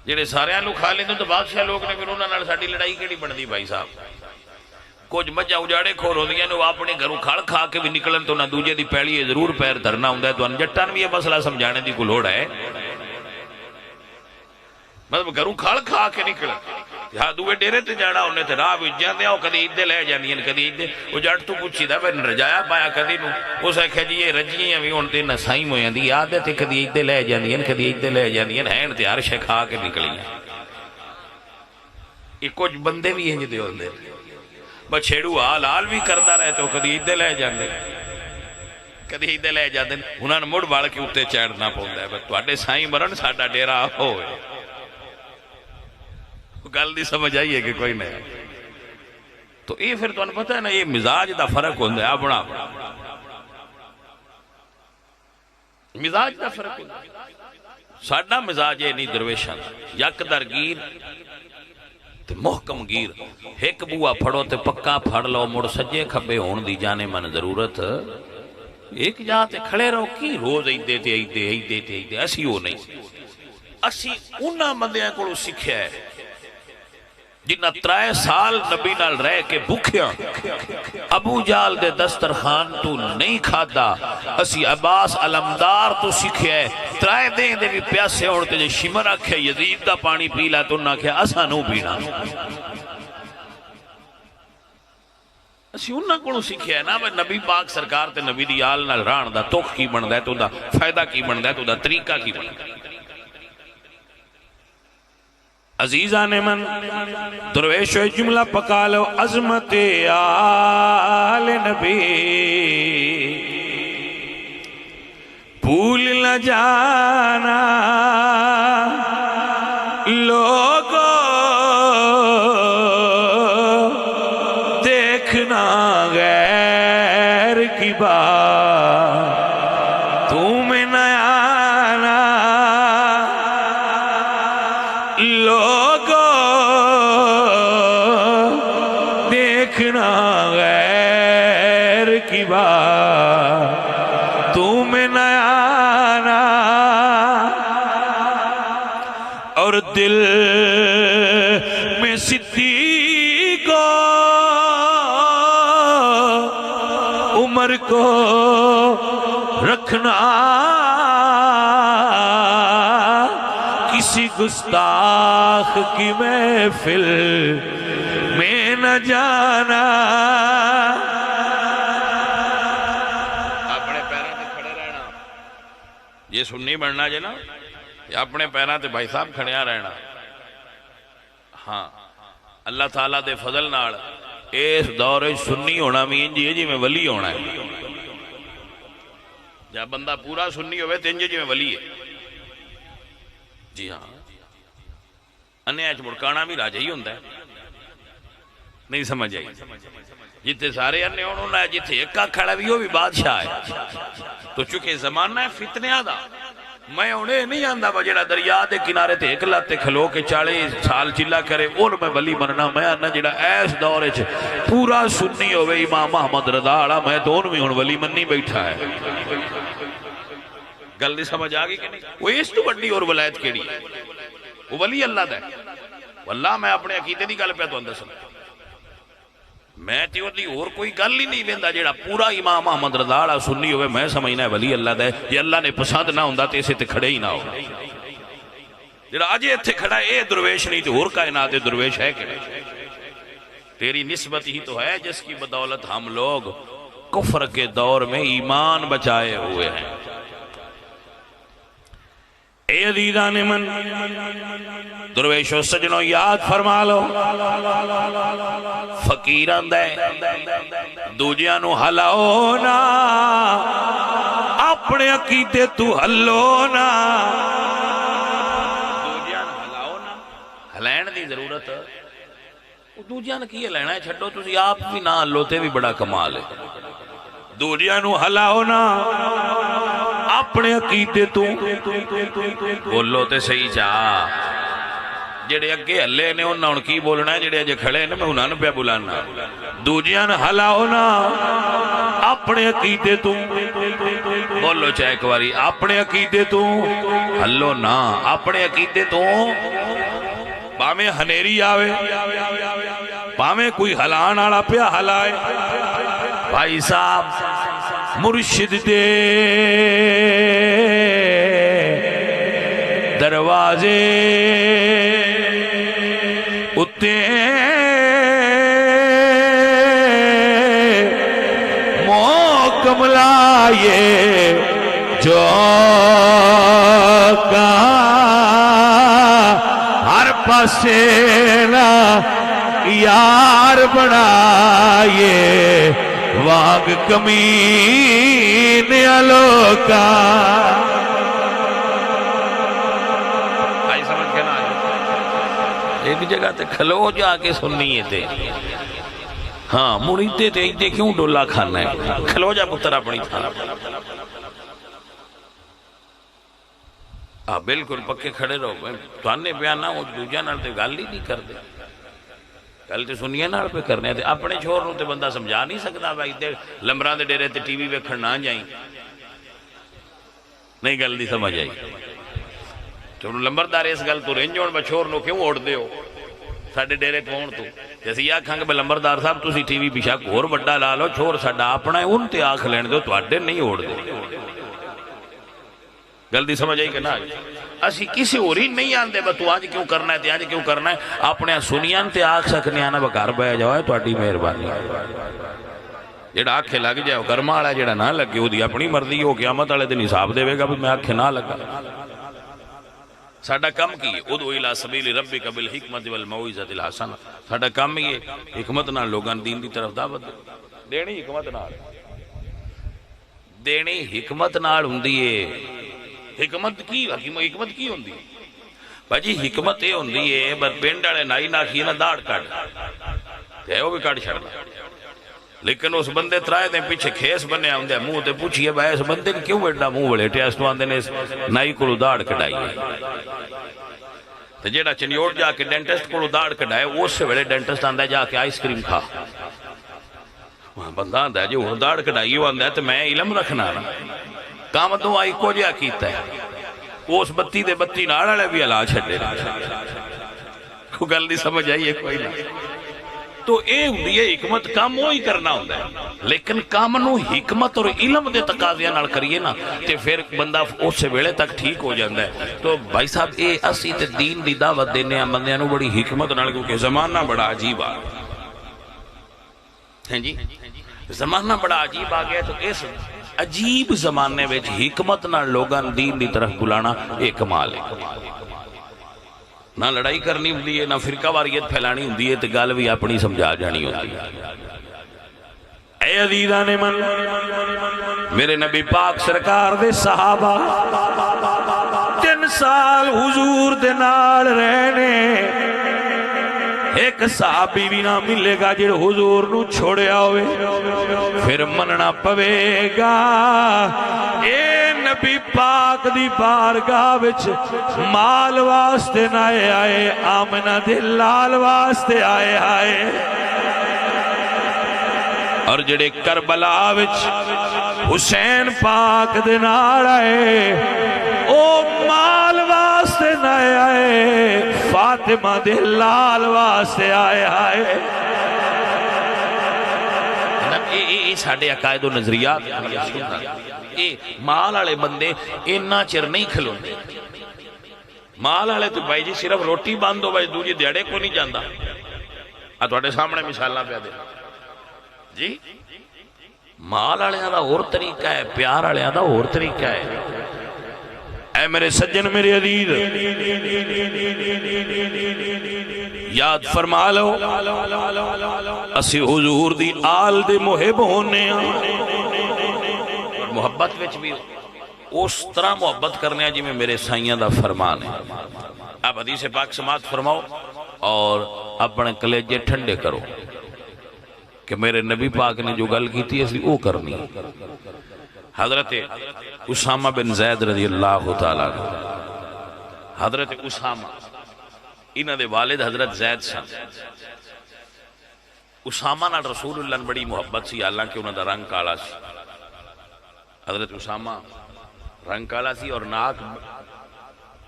جڑے سارے لوگ کھا لیندے تو بادشاہ لوگ نے پھر انہاں نال ساڈی لڑائی کیڑی بندی بھائی صاحب. کچھ مجھا اجاڑے کھور ہوندیاں نے وہ اپنے گھروں کھڑ کھا کے بھی نکلن تو نہ دوجے دی پیڑی ہے ضرور پیر دھرنا ہوندا ہے تو جٹاں بھی یہ مسئلہ سمجھانے دی کوئی لوڑ ہے مطلب گھروں کھڑ کھا کے نکلن ہاں دوے ڈیرے تے جانا انہیں تے راہ وچ جاندے او کدی ادھے لے جاندیاں کدی ادھے او جٹ تو پوچھی دا میں رجایا پایا کدی نو اس آکھیا جی یہ رجیاں وی ہن تے نسائی ہویاں دی عادت تے کدی ادھے لے جاندیاں کدی ادھے لے جاندیاں ہیں تے ہر شے کھا کے نکلیاں یہ کچھ بندے بھی انج دے ہوندے بچھیڑو حال حال بھی کردا رہے تو کدی ادھے لے جاندے کدی ادھے لے جاندے انہاں نے مڑ وال کے اوتے چڑھنا پوندا ہے تواڈے سائیں مرن ساڈا ڈیرا ہوئے گل دی سمجھ آئی ہے کہ کوئی نہیں تو یہ پھر تو پتہ ہے نا یہ مزاج دا فرق ہوندہ ہے اپنا مزاج دا فرق ہوندہ ہے ساڈا مزاج یہ نہیں درویشاں یک درگیر تے محکم گیر ایک بوا پھڑو تے پکا پھڑ لو مڑ سجے کھبے ہون دی جانے من ضرورت ایک جا تے کھڑے رہو کی روز ایدے تے ایدے ایدے تے ایدے اسی ہو نہیں اسی انہاں بندیاں کو سکھیا ہے جنہ 3 سال نبی نال رہ کے بھوکیاں ابو جال دے دسترخان تو نہیں کھادا اسی عباس علمدار تو سکھیا ہے 3 دیں دے بھی پیاسے ہوڑتے جے شمر آکھے یزید دا پانی پیلا تو نہ کہا اسا نو پینا اسی انہاں کو سکھیا ہے نا نبی پاک سرکار تے نبی دی آل نال ران دا توخ کی بندہ ہے تو دا فائدہ کی بندہ ہے تو دا طریقہ کی بندہ ہے عزیزان من درویش جملہ پکا لو عظمت آل نبی بھول نہ جانا لوگو دیکھنا غیر کی بات تمہیں نہ آنا لوگو دیکھنا غیر کی بات تمہیں نہ آنا اور دل میں صدیق عمر کو رکھنا کسی گستاخ کی محفل میں نہ جانا اپنے پیروں تے کھڑے رہنا یہ سنی بننا جے نا اپنے پیروں تے بھائی صاحب کھڑیا رہنا ہاں اللہ تعالیٰ دے فضل نال اس دور سنی ہونا بھی انجی ہے جی میں ولی ہونا ہے جب بندہ پورا سنی ہوئے تو انجی جی میں ولی ہے جی ہاں انہیں مڑکانا بھی راجہ ہی ہوندہ ہے نہیں سمجھ آئی جتے سارے انہیں ہونا ہے جتے ایکا کھڑا بھی ہو بھی بادشاہ ہے تو چونکہ زمانہ ہے فتنے آدھا میں انہیں نہیں آندہ بجڑا دریا دے کنارے تے ایک لاتے کھلو کے 40 سال چلا کرے اور میں ولی مرنا میں آنا جڑا ایس دورے چھے پورا سنی ہوئے امام محمد رضا آڑا میں دون میں ہون ولی منی بیٹھا ہے گل دی سمجھ آگئی کہ نہیں وہ اس تو بڑی اور ولایت کیڑی ہے وہ ولی اللہ دا ہے واللہ میں اپنے عقیدے دی گل پہ تو اندر سمجھ میں تیو دی اور کوئی گل ہی نہیں ویندا جیڑا پورا امام محمد رضا والا سنی ہوئے میں سمجھنا ہے ولی اللہ دا ہے یہ اللہ نے پسند نہ ہوندا تے اسے تے کھڑے ہی نہ ہو جیڑا اج ایتھے کھڑا ہے اے درویش نہیں تے اور کائنات درویش ہے کہ تیری نسبت ہی تو ہے جس کی بدولت ہم لوگ کفر کے دور میں ایمان بچائے ہوئے ہیں اے عزیزان من درویش و سجنوں یاد فرما لو فقیران دے دوجیانو ہلاؤنا اپنے عقیدے تو ہلونا دوجیان ہلاؤنا ہلین دی ضرورت دوجیان کی لینا ہے چھڑو تسی آپ بھی نہ ہلوتے بھی بڑا کمال ہے دوجیانو ہلاؤنا اپنے عقیدے تو بولو تے صحیح چاہ جڑے اگے ہلے نے انہاں ان کی بولنا ہے جڑے اجے کھڑے نے میں انہاں نے پہ بلانا دوجیاں ہلاؤنا اپنے عقیدے تو بولو چاہ ایک باری اپنے عقیدے تو ہلو نا اپنے عقیدے تو باہمیں ہنیری آوے پاویں کوئی ہلان آڑا پیا ہلائے بھائی صاحب مرشد دے دروازے اتے موکم لائے جو ہر پاسینا یار بنائے واگ کمین الوکا آئی سمجھ کے نا ایک جگہ تے کھلو جا کے سننی ہے تے ہاں مریدے تے ایدے کیوں ڈولا کھانا ہے کھلو جا پتر اپنی تھا بالکل پکے کھڑے رہو تو آنے بیانا وہ دوجہ نال تے گال ہی نہیں کر دے گل تے سنیے نال پہ کرنے تے اپنے چھوڑ نو تے بندہ سمجھا نہیں سکتا بھائی تے لمبران دے ڈیرے تے ٹی وی ویکھن نہ جائیں نہیں گل نہیں سمجھ آئی تو لمبردار اس گل تو رنجون بچھور نو کیوں اوڑ دے ہو ساڑھے ڈیرے کون تو جیسے یہ کھانگ بے لمبردار صاحب تو سی ٹی وی پیشا گھور بڑا لالو چھوڑ ساڑھا اپنا ہے ان تے آنکھ لین دو تو اڈے نہیں اوڑ دے گلدی سمجھ آئی کہ نہ اسی کسی اور ہی نہیں آندے با تو آج کیوں کرنا ہے تے آج کیوں کرنا ہے اپنے سنیان تے آنکھ سکنے آنا بکار بیا جاؤ ہے تو اڈی مہربانی جیڑا آنکھیں لگ جائے گرما آڑا جیڑا نہ لگے ہو دی اپنی مرضی ہو قیامت آلے دن حساب دے گا بھی میں آنکھیں نہ لگا ساڑھا کم کی ادعو الى سبیل ربک بالحکمت والموعظۃ الحسنہ ساڑھا کم یہ حکمت نہ لوگان دین دی طرف دعوت دینی حکمت نہ دینی حکمت نہ ہوندی ہے حکمت کی ہوندی ہے بھاجی حکمت یہ ہوندی ہے بس پنڈ والے نائی ناکھی نا داڑ کٹ تے وہ بھی کٹ چھڑنا لیکن اس بندے ترائے دیں پیچھے کھیس بنے ہوندے منہ تے پوچھئے بھائی اس بندے نے کیوں بیٹھا منہ بلیٹے اس تو آندے نے نائی کو داڑ کٹائی ہے تے جیڑا چنیوڑ جا کے ڈینٹسٹ کو داڑ کٹائے وہ سے بڑے ڈینٹسٹ آندہ جا کے آئس کریم کھا بندہ آندہ ہے جو داڑ کٹائی ہو آندہ ہے تو میں علم رکھنا نا کامتوں آئی کو جا کیتا ہے اس بتی دے بتی ناڑا لے بھی علا چھڑے کو گل نہیں سمجھ آئی ہے کوئی نہیں تو اے ہوندی ہے حکمت کام وہی کرنا ہوتا ہے لیکن کام نو حکمت اور علم دے تقاضیاں نال کریے نا تے پھر بندہ اس سے ویلے تک ٹھیک ہو جاندہ ہے تو بھائی صاحب اے اسی تے دین دی دعوت دینے ہیں بندیاں نو بڑی حکمت نال کیونکہ زمانہ بڑا عجیب آ ہیں جی زمانہ بڑا عجیب آ گیا تو اس عجیب زمانے وچ حکمت نہ لوگان دین دی طرف بلانا ایک کمال ہے نہ لڑائی کرنی ہوندی ہے نہ فرقہ واریت پھیلانی ہوندی ہے تے گل بھی اپنی سمجھا جانی ہوندی ہے اے عزیزان من میرے نبی پاک سرکار دے صحابہ 3 سال حضور دے نال رہنے ایک صحابی بھی نہ ملے گا جڑ حضور نو چھوڑیا ہوئے پھر مننا پوے گا اے نبی پاک دی بارگاہ وچ مال واسطے نہ آئے آمنہ دے لال واسطے آئے اور جڑے کربلا وچ حسین پاک دے نال آئے او مال واسطے نہ آئے فاطمہ دے لال واسطے آئے یہ ساڑھے عقائد و نظریات مال آلے بندے انہا چر نہیں کھلوں مال آلے تو بھائی جی صرف روٹی باندھو بھائی دوجی دیڑے کو نہیں جاندہ آٹھوڑے سامنے مثالہ پہ دے جی مال آلے آدھا اور طریقہ ہے پیار آلے آدھا اور طریقہ ہے اے میرے سجن میرے عزیز یاد فرما لو اسی حضور دی آل دے محب ہونے محبت وچ بھی اس طرح محبت کرنے جی میں میرے سائیاں دا فرمان ہے اب حدیث پاک سماعت فرماؤ اور اپنے کلیجے ٹھنڈے کرو کہ میرے نبی پاک نے جو گل کی تھی اسی وہ کرنی حضرت اسامہ بن زید رضی اللہ تعالیٰ حضرت اسامہ انہاں دے والد حضرت زید سن اسامہ نال رسول اللہ نے بڑی محبت سی حالانکہ انہاں دا رنگ کالا سی حضرت اسامہ رنگ کالا سی اور ناک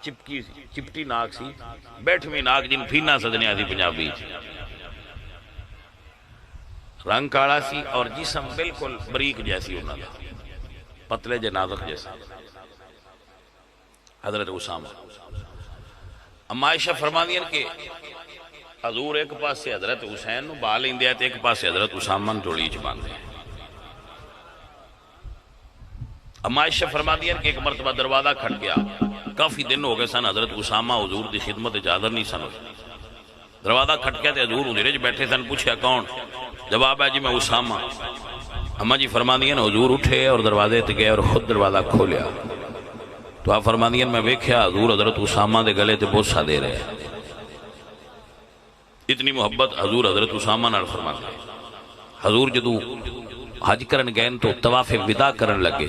چپٹی ناک سی بیٹھویں ناک جن پھینا سدنے آدھی پنجابی رنگ کالا سی اور جسم بالکل بریک جیسی انہوں نے پتلے جے نازک جیسا حضرت اسامہ اما عائشہ فرماندی ہیں کہ حضور ایک پاس سے حضرت حسین نو بال لیندے تے ایک پاس سے حضرت اسامہ نو ٹولی چ باندھے اما عائشہ فرماندی ہیں کہ ایک مرتبہ دروازہ کھٹ گیا کافی دن ہو گئے سن حضرت اسامہ حضور دی خدمت اجازت نہیں سن دروازہ کھٹ گیا تے حضور اندھیرے وچ بیٹھے سن پوچھا کون جواب ہے جی میں اسامہ اما جی فرماندی ہیں حضور اٹھے اور دروازے تے گئے اور خود دروازہ کھولیا تو آپ فرماندی ہیں میں ویکھیا حضور حضرت اسامہ دے گلے تے بوسہ دے رہے ہیں اتنی محبت حضور حضرت اسامہ نال فرماتے ہیں حضور جدو حج کرن گئے تو طواف ودا کرن لگے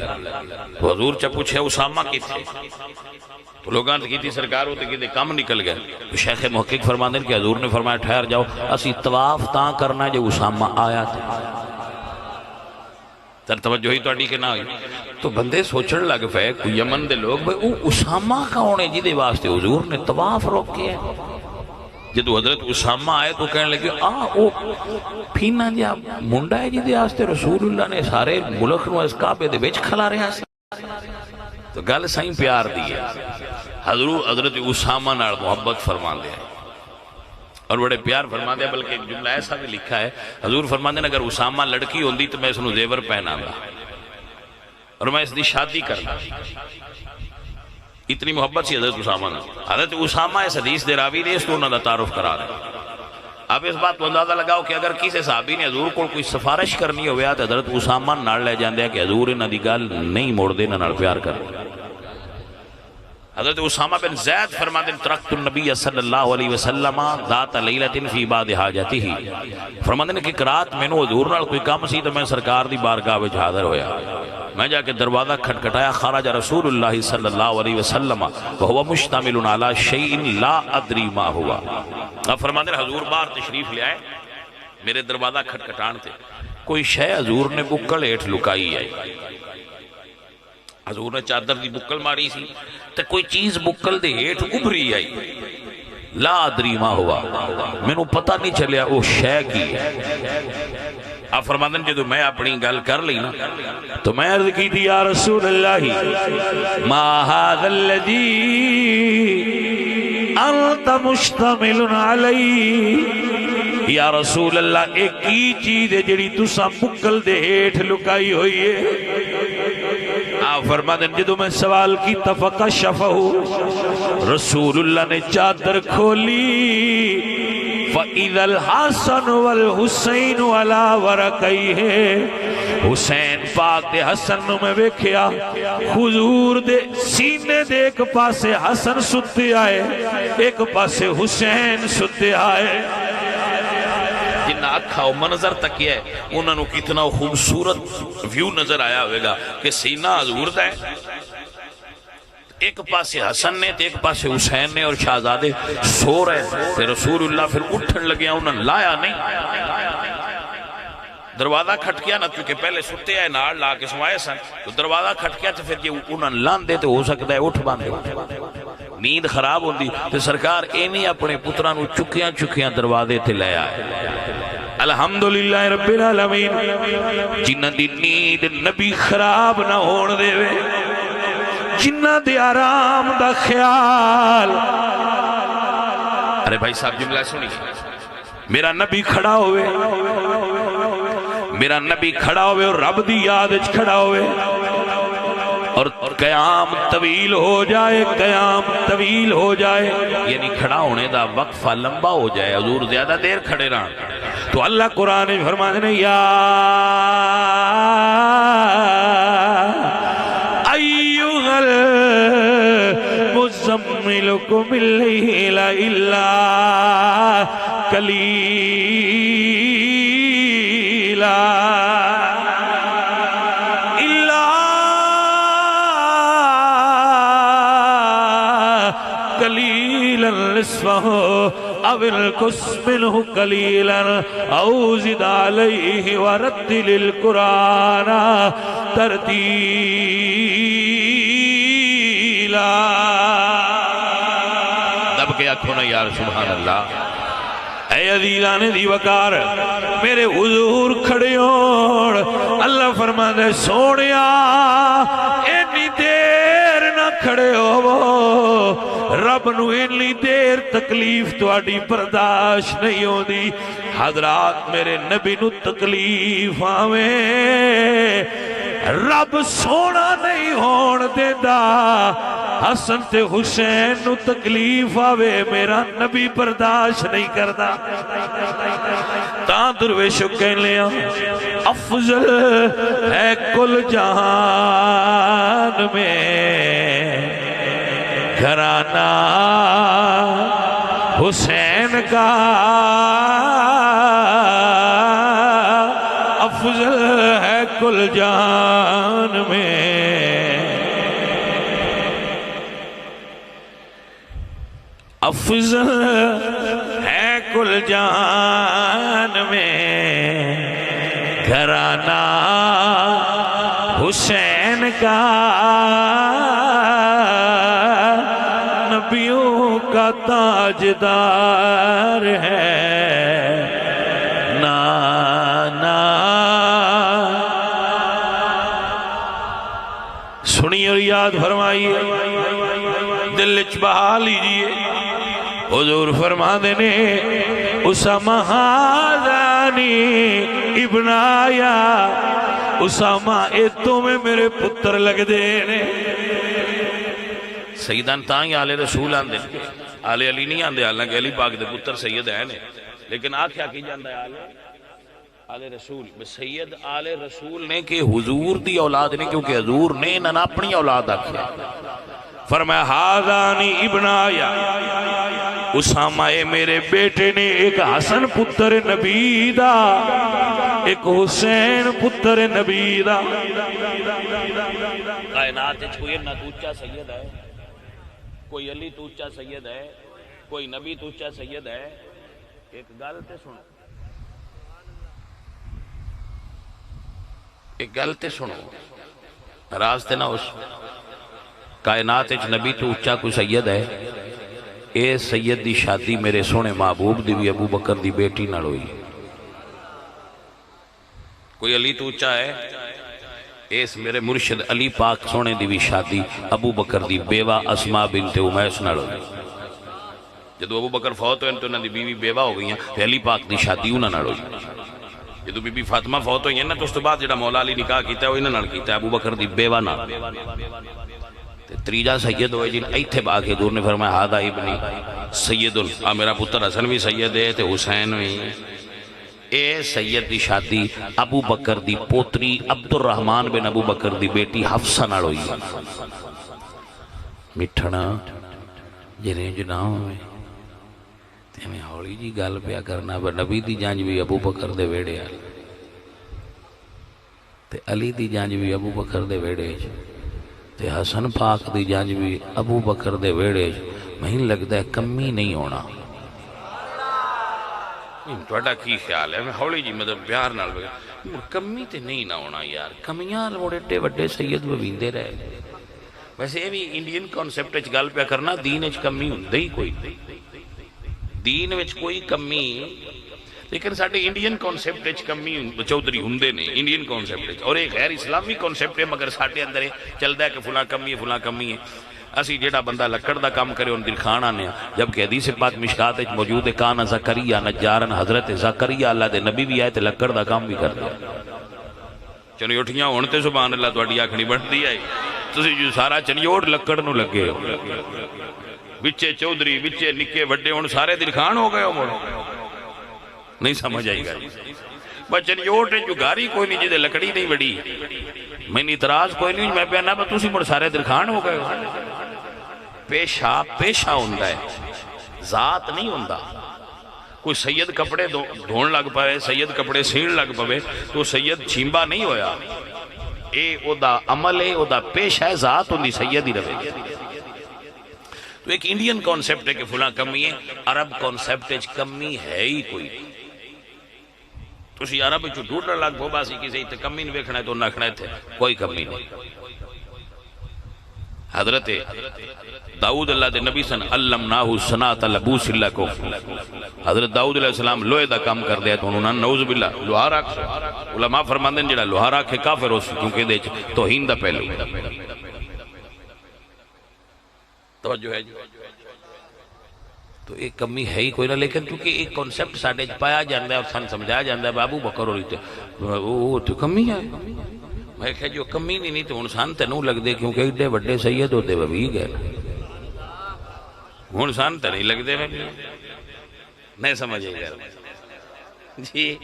تو حضور چا پوچھے اسامہ کی تھے تو لوگاں نے کیتی سرکار ہوتے کیتے کم نکل گئے تو شیخ محقق فرماتے ہیں کہ حضور نے فرمایا ٹھہر جاؤ اسی طواف تاں کرنا جو اسامہ آیا تھا تر توجہ ہی تو اڈی کے نہ ہوئی تو بندے سوچن لگ پے کوئی یمن دے لوگ بھئی اسامہ کون ہے جی دے واسطے حضور نے طواف روکے ہیں جدو حضرت اسامہ آئے تو کہنے لگے او پھینا جا منڈا ہے جی دے واسطے رسول اللہ نے سارے ملک نو اس کعبے دے وچ کھلا رہا سی تو گل سائیں پیار دی ہے حضرت اسامہ نال محبت فرماندے ہیں اور بڑے پیار فرماندے ہیں بلکہ ایک جملہ ایسا بھی لکھا ہے حضور فرماندے ہیں اگر اسامہ لڑکی ہوندی تو میں اس نو زیور پہنا گا اور میں اس دی شادی کرنا اتنی محبت سی حضرت اسامہ نے حضرت اسامہ اس حدیث دے راوی نے اس کو انہوں نے تعارف کرا رہے اب اس بات کو اندازہ لگاؤ کہ اگر کسی صحابی نے حضور کو کوئی سفارش کرنی ہویا تو حضرت اسامہ نال لے جاندے ہیں کہ حضور انہاں دی گل نہیں موڑ دے نال پیار کر حضرت اسامہ بن زید فرماتے ہیں ترکت النبی صلی اللہ علیہ وسلم ذات لیلۃ فی بعض حاجتہ فرماتے ہیں کہ ایک رات میں نو حضور نال کوئی کام سی تو میں سرکار دی بارگاہ وچ حاضر ہویا میں جا کے دروازہ کھٹکھٹایا خرج رسول اللہ صلی اللہ علیہ وسلم وهو مشتمل علی شیء لا ادری ما ہوا اب فرماتے ہیں حضور باہر تشریف لے آئے میرے دروازہ کھٹکھٹان تھے کوئی شے حضور نے بکل ہیٹھ لکائی آئی حضور نے چادر دی بکل ماری سی تو کوئی چیز بکل دے ہیٹھ ابری آئی لا ادری ما ہوا میں نو پتہ نہیں چلیا وہ شے کی آپ فرماتے ہیں جدو میں اپنی گل کر لی نا تو میں عرض کی تھی یا رسول اللہ ما هذا الذي انت مشتمل علی یا رسول اللہ ایک کی چیز ہے جڑی تسا بکل دے ہیٹھ لکائی ہوئی ہے آپ فرماتے ہیں جدو میں سوال کی فکشفہ رسول اللہ نے چادر کھولی فَإِذَا الْحَسَنُ وَالْحُسَيْنُ عَلَىٰ وَرَقَيْهِ حسین پاک دے حسن نو میں ویکھیا حضور دے سینے دے ایک پاسے حسن ستے آئے ایک پاسے حسین ستے آئے جنہ اکھا و منظر تک یہ ہے انہوں نے کتنا خوبصورت ویو نظر آیا ہوئے گا کہ سینہ حضور دا ہے ایک پاسے حسن نے ایک پاسے حسین نے اور شہزادے سو رہے تھے رسول اللہ پھر اٹھن لگیا انہوں نے لایا نہیں دروازہ کھٹ کیا نا کیونکہ پہلے ستے آئے نار لا کے سوائے سن تو دروازہ کھٹ کیا تو پھر یہ انہوں نے لان دے تو ہو سکتا ہے اٹھ باندھے نیند خراب ہوندی تو سرکار اینی اپنے پترانو چکیاں دروازے تے لے آئے الحمدللہ رب العالمین جنہ دی نیند نبی خراب نہ ہون دے وے جنہ دے آرام دا خیال ارے بھائی صاحب جملہ سنی میرا نبی کھڑا ہوئے اور رب دی یاد اچ کھڑا ہوئے اور قیام طویل ہو جائے یعنی کھڑا ہونے دا وقفہ لمبا ہو جائے حضور زیادہ دیر کھڑے رہا تو اللہ قرآن فرماتے ہیں یا ایوہ المزمل قم اللیل الا قلیلا نصفه او انقص منه قليلا او زد عليه ورتل القرآن ترتیلا دب کے آنکھوں نے یار سبحان اللہ اے عزیزان دی وقار میرے حضور کھڑے ہون اللہ فرماتا ہے سونیا اینی دیر نہ کھڑے ہو رب نو اینی دیر تکلیف تواڈی برداشت نہیں ہوندی حضرات میرے نبی نو تکلیف آویں رب سونا نہیں ہون دیندا حسن تے حسین نو تکلیف آوے میرا نبی برداشت نہیں کردا تاں درویشو کہہ لیا افضل ہے کل جہان میں گھرانہ حسین کا افضل ہے کل جہان میں افضل ہے کل جہان میں گھرانہ حسین کا نبیوں کا تاجدار ہے نانا سنی اور یاد فرمائیے دل اچ بہا لیجئے حضور فرما دینے اسامہ ہادانی ابن آیا اسامہ اے تمہیں میرے پتر لگ دینے سیدان تاں آل رسول آندے آل علی نہیں آندے حالانکہ علی پاک دے پتر سید ہے لیکن آکھیا کی جاندہ ہے آل رسول سید آل رسول نے کہ حضور دی اولاد نے کیونکہ حضور نے نہ اپنی اولاد آکھیا فرمایا ہادانی ابن آیا اسامہ اے میرے بیٹے نے ایک حسن پتر نبی دا ایک حسین پتر نبی دا کائنات کوئی نہ توچا سید ہے کوئی علی توچا سید ہے کوئی نبی توچا سید ہے ایک گل تے سنو ایک گل تے سنو راستے نہ اس کائنات نبی تو اچھا کوئی سید ہے اے سید دی شادی میرے سونے محبوب دی بھی ابو بکر دی بیٹی نہ ہوئی کوئی علی تو اچھا ہے اس میرے مرشد علی پاک سونے دی بھی شادی ابو بکر دی بیوہ اسما بنت امیس نہ ہوئی جدو ابو بکر فوت ہوئے تو انہوں دی بیوی بیوہ ہو گئی ہیں علی پاک دی شادی انہوں نہ ہوئی جدو بی بی فاطمہ فوت ہوئی ہیں نا تو اس تو بعد جڑا مولا علی نکاح کیتا ہے وہ انہوں نے کیتا ہے ابو بکر دی بیوہ نہ تریجا سید ہوئے جن ایتھے باقی دور نے فرمایا ہادہ ابنی سید میرا پتر حسن بھی سید ہے تے حسین بھی اے سید دی شادی ابو بکر دی پوتری عبد الرحمن بن ابو بکر دی بیٹی حفصہ نال ہوئی مٹھنا جنہیں جناؤں میں تیمیں ہولی جی گال پیا کرنا پر نبی دی جانج بھی ابو بکر دے ویڑے آل تے علی دی جانج بھی ابو بکر دے ویڑے تے حسن پاک دی جانج بھی ابو بکر دے ویڑے مہین لگتا ہے کمی نہیں ہونا توڑا کی خیال ہے میں ہولی جی مطلب پیار نال بگا کمی تے نہیں نہ ہونا یار کمیاں موڑے وڈے سید بویندے رہے ویسے یہ بھی انڈین کانسیپٹ اچھ گل پہ کرنا دین اچھ کمی ہوندے ہی کوئی دین وچ کوئی کمی لیکن ساڑھے انڈین کانسیپٹ اچھ کمی چودری ہوندے نے انڈین کانسیپٹ اچھ اور ایک غیر اسلامی کانسیپٹ ہے مگر ساڑھے اندر چلتا ہے کہ فلاں کمی ہے اسی جیڑا بندہ لکڑ دا کام کرے ان دل کھانا نے جبکہ حدیث پاک مشکات اچھ موجود ہے کانا زکریہ نجارن حضرت زکریہ اللہ دے نبی بھی آئے تے لکڑ دا کام بھی کر دیا چنیوٹیاں ہونتے سبحان اللہ تو اڈی آکھنی بڑھتی آئی تسی جو سارا چنیوٹ لکڑ نو لگے ہو بچے چودری بچے نکے وڈے ہون سارے دل کھان ہو گئے ہو موڑو نہیں سمجھ آئی گا بس چنیوٹ جو گاری کوئی نہیں جدے لکڑی نہیں وڑی میں اعتراض کوئی نہیں میں پہنا با تسی مڑ سارے دل کھان ہو گئے ہو پیشہ ہوندہ ہے ذات نہیں ہوندہ کوئی سید کپڑے دھون لگ پائے سید کپڑے سین لگ پائے تو سید چھیمبا نہیں ہویا اے او دا عمل ہے او دا پیش ہے ذات ہوندی سید ہی رہے تو ایک انڈین کانسیپٹ ہے کہ فلاں کمی ہے عرب کانسیپٹ ہے کمی ہے ہی کوئی تو اسی عرب جو ڈھوڑ لگ بھو باسی کسی تے کمی نہیں ویکھنا ہے تو نکھنا تھے کوئی کمی نہیں حضرت داؤد اللہ دے نبی سن علمناہو صنعت لبوس لکم، حضرت داؤد علیہ السلام لوہے دا کام کر دیا تو انہوں نے نعوذ باللہ لوہا رکھ، علماء فرماندے جڑا لوہا رکھے کافر ہو سی، کیونکہ دے توہین دا پہلو توجہ ہے جی۔ تو ایک کمی ہے ہی کوئی نہ، لیکن کیونکہ ایک کنسپٹ ساڑھے پایا جاندہ ہے اور سن سمجھایا جاندہ ہے ابو بکر اور وہ تو کمی ہے، میں کہا جو کمی نہیں تو انسان تنوں لگ دے، کیونکہ ایڈے بڑے سید ہوتے وہ بھی گئے، انسان تو نہیں لگ دے، نہیں سمجھے گا جی۔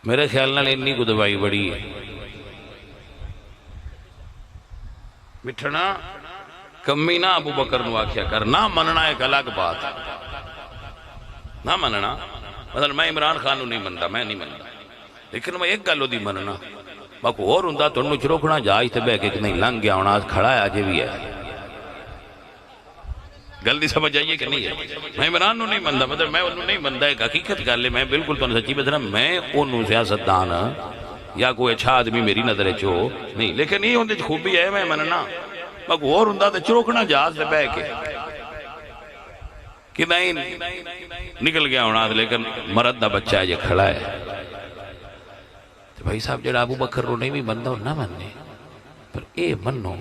میرے خیال نال انی کو دوائی بڑی ہے مٹھنا کمی نہ ابو بکر نو آکھیا کر، نہ مننا ایک الگ بات ہے، نہ مننا مثلا میں عمران خان نو نہیں مندا، میں نہیں مندا، لیکن میں ایک گل دی مننا باکو اور ہوندا تنوں چروکنا جاج تے بہ کے کہ نہیں لنگ گیا ہونا کھڑا ہے اجے بھی ہے، گل دی سمجھ آئیے کہ نہیں ہے؟ میں عمران نو نہیں مندا، مطلب میں انہوں نہیں مندا، ایک حقیقت گل ہے، میں بالکل تو سچی بتنا، میں انہوں سیاستدان یا کوئی اچھا آدمی میری نظر چو نہیں، لیکن یہ ہوندے خوبی ہے میں مننا باکو اور ہوندا تے چروکنا جاج تے بہ کے کہ نہیں نکل گیا ہونا، لیکن مرد دا بچہ ہے جو کھڑا ہے۔ تو بھائی صاحب جڑا ابو بکر رو نہیں بھی بندہ اور نہ مننے، پر اے منو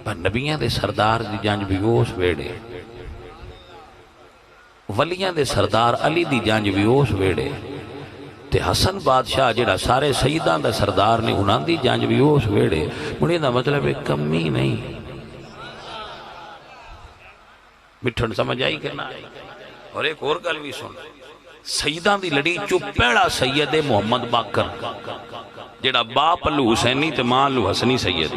پر نبیاں دے سردار دی جانج بھی اس ویڑے، ولیاں دے سردار علی دی جانج بھی اس ویڑے، تے حسن بادشاہ جڑا سارے سیدان دا سردار نے انہاں دی جانج بھی اس ویڑے، مڑی دا مطلب ہے کمی نہیں، مٹھن سمجھ آئی کہ نہ آئی؟ اور ایک اور گل بھی سن، سیدان دی لڑی چو پیڑا سید محمد باقر جڑا باپ لو حسینی تے ماں لو حسنی سید،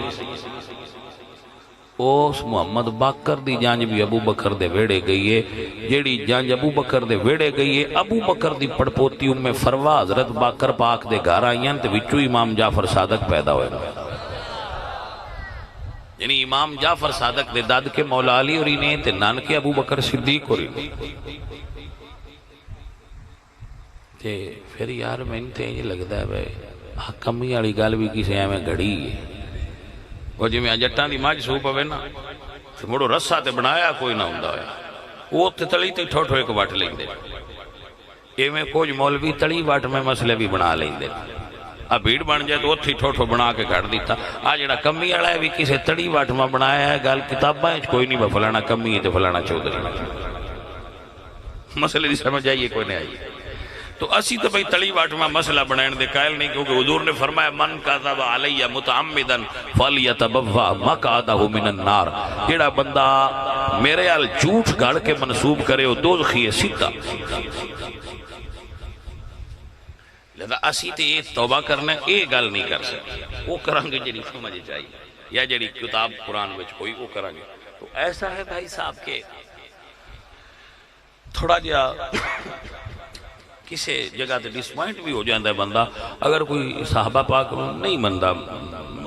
اس محمد باقر دی جانج بھی ابو بکر دے ویڑے گئی ہے، جیڑی جانج ابو بکر دے ویڑے گئی ہے، ابو بکر دی پڑپوتی ام فروا حضرت باقر پاک دے گھر آئین تے وچو امام جعفر صادق پیدا ہوئے، یعنی امام جعفر صادق دے داد کے مولا علی اور انہیں تے نان کے ابو بکر صدیق اور انہیں تے پھر یار میں انتے یہ لگتا ہے بھائی کمی والی گل بھی کسی ایویں گھڑی ہے، وہ جی میں جٹاں دی ماج سو پوے نا تے مڑو رسا تے بنایا کوئی نہ ہوندا ہے، وہ تے تلی تے ٹھوٹھو ایک وٹ لیندے، ایویں کچھ مولوی تلی وٹ میں مسئلے بھی بنا لیندے، اب بھیڑ بن جائے تو اتھی ٹھوٹھو بنا کے گھڑ دیتا، آج جڑا کمی والا ہے بھی کسی تڑی واٹ میں بنایا ہے، گل کتاباں کوئی نہیں فلانا کمی ہے تے فلانا چودھری، مسئلے دی سمجھ آئیے کوئی نہیں آئیے؟ تو اسی تو بھئی تڑی واٹ میں مسئلہ بنائن دے قائل نہیں، کیونکہ حضور نے فرمایا من کذب علی متعمدا فلیتبوا مقعدہ من النار، جڑا بندہ میرے ال جھوٹ گھڑ کے منسوب کرے وہ دوزخی ہے سیدھا، لہذا اسی تے یہ توبہ کرنا یہ گل نہیں کر سکتے، وہ کرانگے جڑی سمجھ چاہیے یا جڑی کتاب قرآن وچ ہوئی وہ کرانگے۔ تو ایسا ہے بھائی صاحب کہ تھوڑا جا کسی جگہ تے ڈسپوائنٹ بھی ہو جاندہ ہے بندہ، اگر کوئی صحابہ پاک نہیں مندہ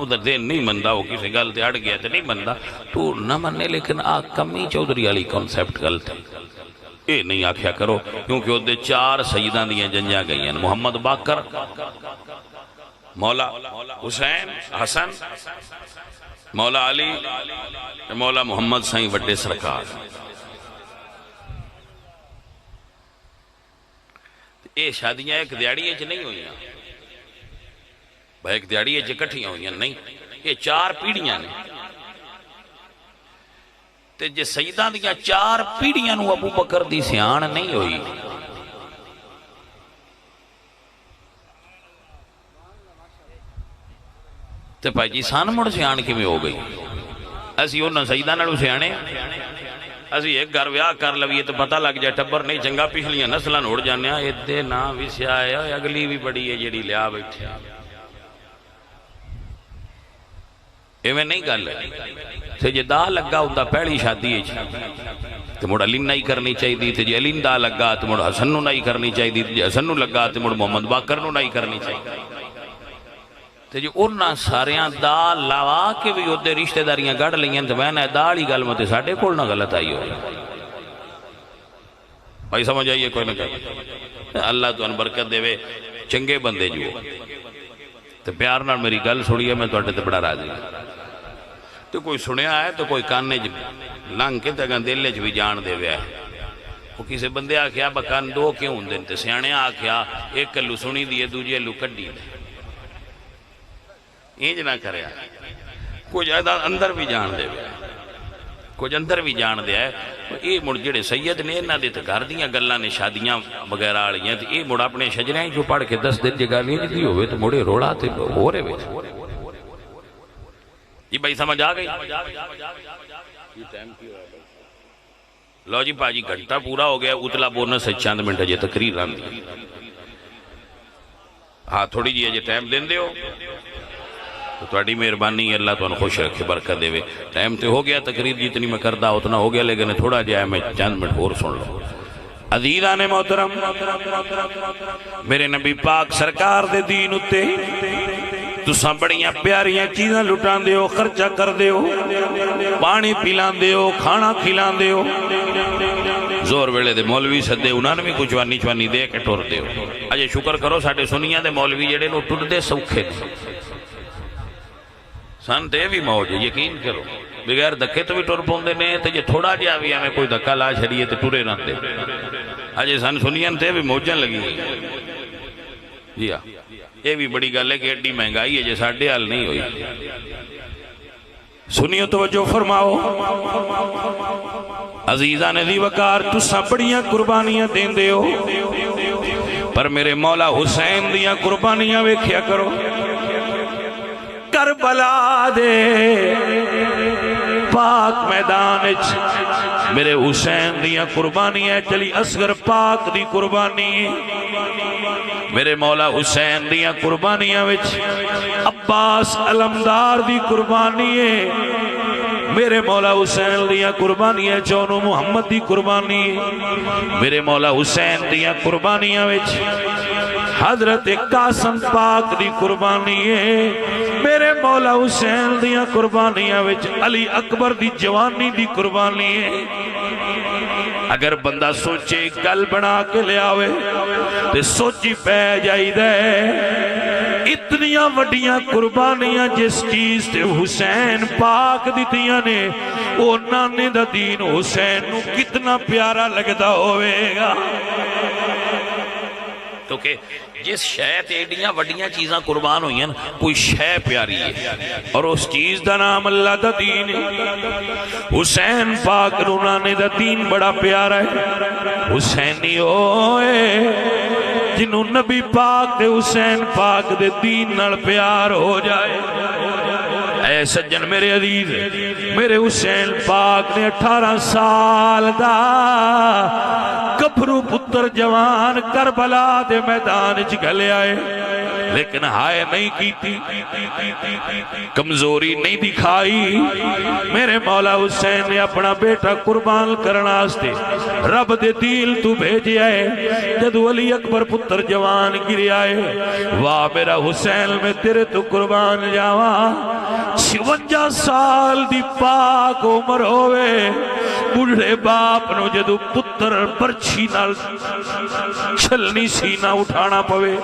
ادھر دین نہیں مندہ، وہ کسی گل تے اڑ گیا تے نہیں مندہ تو نہ مننے، لیکن کمی چودھری والی کنسپٹ غلط ہے، اے نہیں آکھیا کرو، کیونکہ وہ دے 4 سیدان دیاں جنجاں گئی ہیں، محمد باقر، مولا حسین حسن، مولا علی، مولا محمد سائیں وڈے سرکار، اے شادیاں ایک دیاڑی اچ نہیں ہوئی ہیں بھائی، ایک دیاڑی اچ اکٹھیاں ہوئی ہیں نہیں، یہ 4 پیڑیاں نے، تے جے سیدان دیاں 4 پیڑیاں نو ابو بکر دی سیان نہیں ہوئی، تے بھائی جی سان مڑ سیان کی میں ہو گئی، اسی انہاں سیدان نالوں سیانے، اسی ایک گھر ویاہ کر لویے تو پتہ لگ جائے ٹبر نہیں چنگا، پچھلیاں نسلاں اڑ جانے ہیں، ادھے نا بھی سیایا اگلی بھی بڑی ہے جڑی لیا بیٹھے، ایویں نہیں گل ہے، تے جے دا لگا ہوندا پہلی شادی ہے تے مڑ علی نہیں کرنی چاہیے، تے جے علی دا لگا تے مڑ حسن نو نہیں کرنی چاہیے، جے حسن نو لگا تے مڑ محمد باقر نو نہیں کرنی چاہیے، تے جو انہاں ساریاں دا لاوا کے بھی ادھے رشتہ داریاں گڑ لئیں تو میں نے دا لی گل متے ساڑھے کھولنا غلط آئی ہو بھائی، سمجھ آئیے کوئی نہ کہ اللہ تو ان برکت دے وے چنگے بندے جو تے پیار نال میری گل سڑیے، میں تو اٹھے تے بڑا راضی تو کوئی سنیا ہے تو کوئی کانے لنگ کے تگہ دل بھی جان دے ویا ہے وہ کسی بندے آکھیا بکان دو کیوں ہوندے تے سیانے آکھیا ایک کلو سنی دیئے دوجے لو کڈی دے اینج نہ کرے کچھ اندر بھی جان دے ویا کچھ اندر بھی جان دیا ہے یہ مڑ جڑے سید نے انہاں دے تے گھر دیاں گلاں نے شادیاں وغیرہ والیاں تے یہ مڑ اپنے شجریں جو پڑھ کے 10 دن جگالیاں جی ہوئے تو مڑے روڑا تے ہو رہے وچ جی بھائی سمجھ آ گئی لو جی پاجی گھنٹہ پورا ہو گیا اتلا بونس سے چند منٹ جے تقریر رہن دی ہاں تھوڑی جی اجے ٹائم دین دیو تو تواڈی مہربانی اللہ تانوں خوش رکھے برکت دے ٹائم تے ہو گیا تقریر جتنی میں کردا اتنا ہو گیا لیکن تھوڑا جہا میں چند منٹ اور سن لو عزیزان محترم میرے نبی پاک سرکار دے دین اتے تساں بڑیاں پیاریاں چیزاں لٹان دیو خرچہ کر دیو پانی پیلان دیو کھانا کھلان دیو زور ویلے دے مولوی سدے انہاں نے بھی کچھ وانی چوانی دے کے ٹور دیو اجے شکر کرو ساڈے سنیاں دے مولوی جڑے نو ٹر دے سوکھے سن تے بھی موج یقین کرو بغیر دکھے تو بھی ٹر پوندے نے تے جے تھوڑا جہا بھی ہمیں کوئی دھکا لا چھڑیے تے ٹرے نہ دے اجے سن سنیاں تے بھی موجاں لگی جی ہاں یہ بھی بڑی گل ہے کہ ایڈی مہنگائی ہے جے ساڈے حال نہیں ہوئی سنیو توجہ فرماؤ عزیزان دی وقار تساں بڑیاں قربانیاں دیندے ہو پر میرے مولا حسین دیاں قربانیاں ویکھیا کرو کربلا دے پاک میدان میرے حسین دیاں قربانیاں چلی اصغر پاک دی قربانی میرے مولا حسین دیاں قربانیاں وچ عباس علمدار دی قربانی ہے میرے مولا حسین دیاں قربانیاں چونو محمد دی قربانی میرے مولا حسین دیاں قربانیاں وچ حضرت قاسم پاک دی قربانی ہے میرے مولا حسین دیاں قربانیاں وچ علی اکبر دی جوانی دی قربانی ہے اگر بندہ سوچے گل بنا کے لے آوے تے سوچی پہ جائی دے اتنیاں وڈیاں قربانیاں جس چیز تے حسین پاک دیتیاں نے او نانے دا دین حسین نو کتنا پیارا لگتا ہوئے گا کیونکہ جس شے تے ایڈیاں وڈیاں چیزاں قربان ہوئی ہیں کوئی شے پیاری ہے اور اس چیز دا نام اللہ دا دین ہے حسین پاک نانے دا دین بڑا پیارا ہے حسینی ہوئے جنہوں نبی پاک دے حسین پاک دے دین نال پیار ہو جائے اے سجن میرے عزیز میرے حسین پاک نے 18 سال دا کبھرو پتر جوان کربلا دے میدان گلے آئے لیکن ہائے نہیں کیتی کمزوری نہیں دکھائی میرے مولا حسین نے اپنا بیٹا قربان کرنا آستے رب دے دل تو بھیجے آئے جدو علی اکبر پتر جوان گرے آئے واہ میرا حسین میں تیرے تو قربان جاواں 56 سال دی پاک عمر ہوئے بڑھے باپ نو جدو پتر پرچھی نال چھلنی سینہ اٹھانا پوے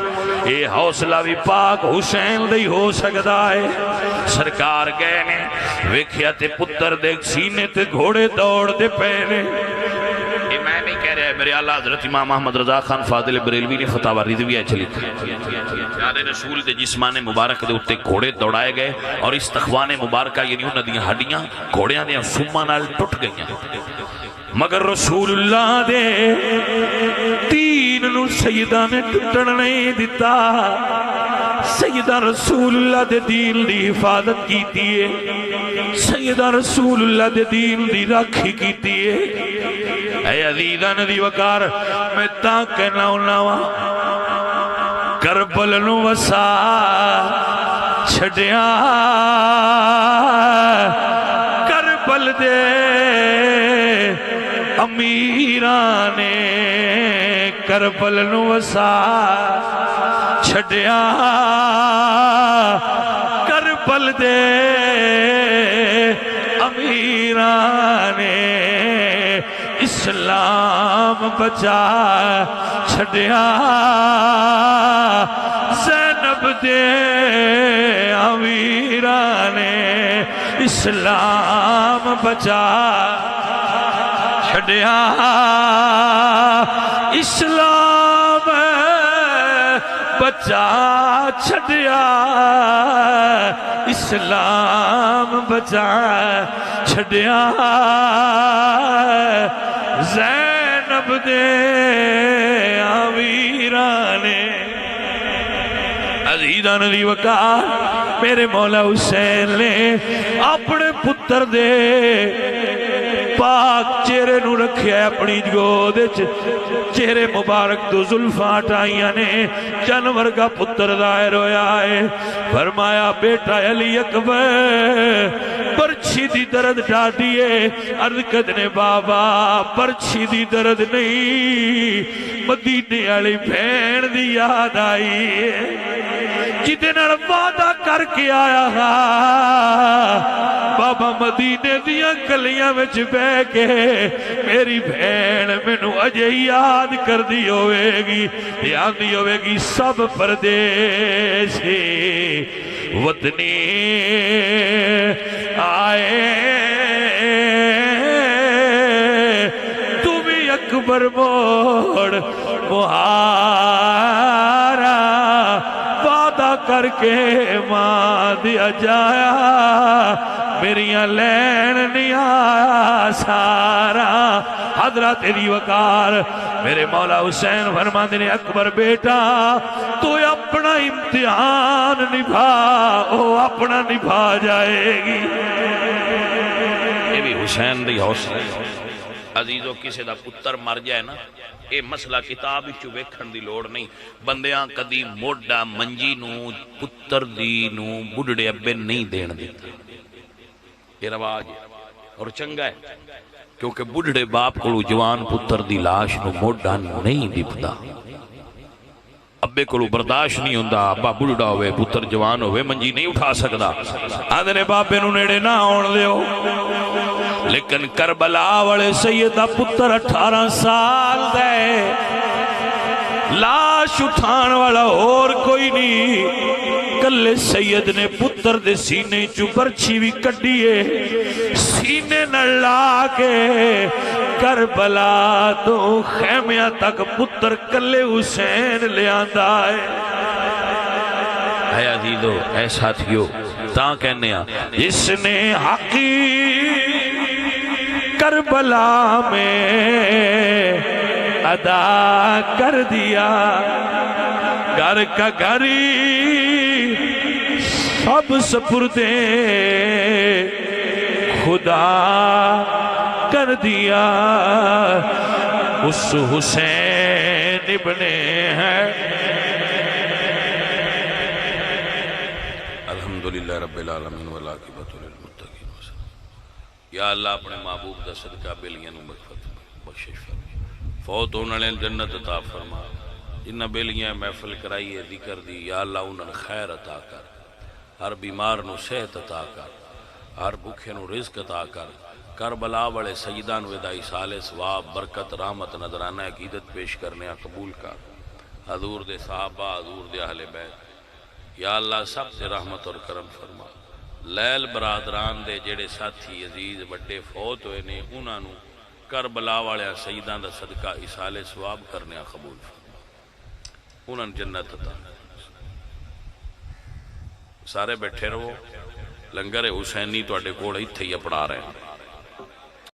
اے حوصلہ بھی پاک حسین دے ہو سکتا ہے سرکار گئے نے ویکھیا تے پتر دے سینے تے گھوڑے دوڑ دے پہنے میں نہیں کہہ رہا ہے میرے اعلیٰ حضرت امام محمد رضا خان فاضل بریلوی نے فتح رضویہ چلی تھی پیارے رسول دے جسمان مبارک دے اتے گھوڑے دوڑائے گئے اور اس تخوان مبارکہ یعنی انہاں دیاں ہڈیاں گھوڑیاں دیاں سمہ نال ٹوٹ گئیاں مگر رسول اللہ دے دین نو سیدہ نے ٹوٹن نہیں دیتا سیدہ رسول اللہ دے دین دی حفاظت کیتی ہے سیدہ رسول اللہ دے دین دی راکھی کیتی ہے اے عزیزان دی وقار میں تاں کہنا ہوناوا کربل نو وسا چھڑیاں کربل دے امیرانے کربل نو وسا چھڑیاں کربل دے امیرانے اسلام بچا چھڑیاں زینب دے امیرانے اسلام بچا چھڑیا اسلام بچا چھڑیا اسلام بچا چھڑیا زینب دے آمیرانے عزیزان دی وقار میرے مولا حسین نے اپنے پتر دے پاک چہرے نو رکھیا ہے اپنی گود چہرے مبارک تو زلفاں ہٹائیاں نے جانور کا پتر ظاہر ہویا ہے فرمایا بیٹا علی اکبر پرچھی دی درد ڈاٹیے عرض کدنے بابا پرچھی دی درد نہیں مدینے والی بہن دی یاد آئی جدے نال وعدہ کر کے آیا ہا بابا مدینے دیاں گلیاں وچ بہ کے میری بہن مینو اجے یاد کر دی ہوئے گی یاد ہوئے گی سب پردیسی وطنی آئے تمہیں اکبر موڑ مہارا وعدہ کر کے ماں دیا جایا میریاں لین نہیں آیا سارا حضرت دی وقار میرے مولا حسین فرماتے نے اکبر بیٹا تو اپنا امتحان نبھا او اپنا نبھا جائے گی یہ بھی حسین دی حوصلہ عزیزو کسی دا پتر مر جائے نا اے مسئلہ کتاب ہی ویکھن دی لوڑ نہیں بندیاں کدی موڈا منجی نو پتر دی نو بڑھڑے ابے نہیں دین دیتا یہ رواج ہے اور چنگا ہے کیونکہ بڑھڑے باپ کو جوان پتر دی لاش نو موڈا نہیں دیپتا ابے کو برداشت نہیں ہوندہ ابا بڑھڑا ہوئے پتر جوان ہوئے منجی نہیں اٹھا سکدا آدھنے باپے نو نیڑے نہ آن دیو لیکن کربلا والے سیدہ پتر 18 سال دے لاش اٹھان والا اور کوئی نہیں کلے سید نے پتر دے سینے چو برچھی بھی کڈیے سینے نہ لا کے کربلا تو خیمیاں تک پتر کلے حسین لے آندہ ہے اے عزیزو اے ساتھیو تاں کہنے ہیں جس نے حقی کربلا میں ادا کر دیا گھر کا گھری سب سپردے خدا کر دیا اس حسین ابن ہے الحمدللہ رب العالمین والعاقبۃ للمتقین یا اللہ اپنے محبوب دا صدقہ بیلیاں مغفرت بخشش فرما فوت ہونے والے جنت عطا فرما جنہ بیلیاں محفل کرائی ہے ذکر دی یا اللہ انہاں خیر عطا کر ہر بیمار نو صحت عطا کر ہر بھوکے نو رزق عطا کر کربلا والے سیدان ودائی سالے ثواب برکت رحمت نظرانہ عقیدت پیش کرنے قبول کر حضور دے صحابہ حضور دے اہل بیت یا اللہ سب سے رحمت اور کرم فرما لیل برادران دے جڑے ساتھی عزیز بڑے فوت ہوئے نے انہاں نو کربلا والے سیدان دا صدقہ اسال ثواب کرنے قبول فرما انہاں جنت عطا سارے بیٹھے رہو لنگر حسینی تو اڈے کوڑ ہی تھے پڑھا رہے ہیں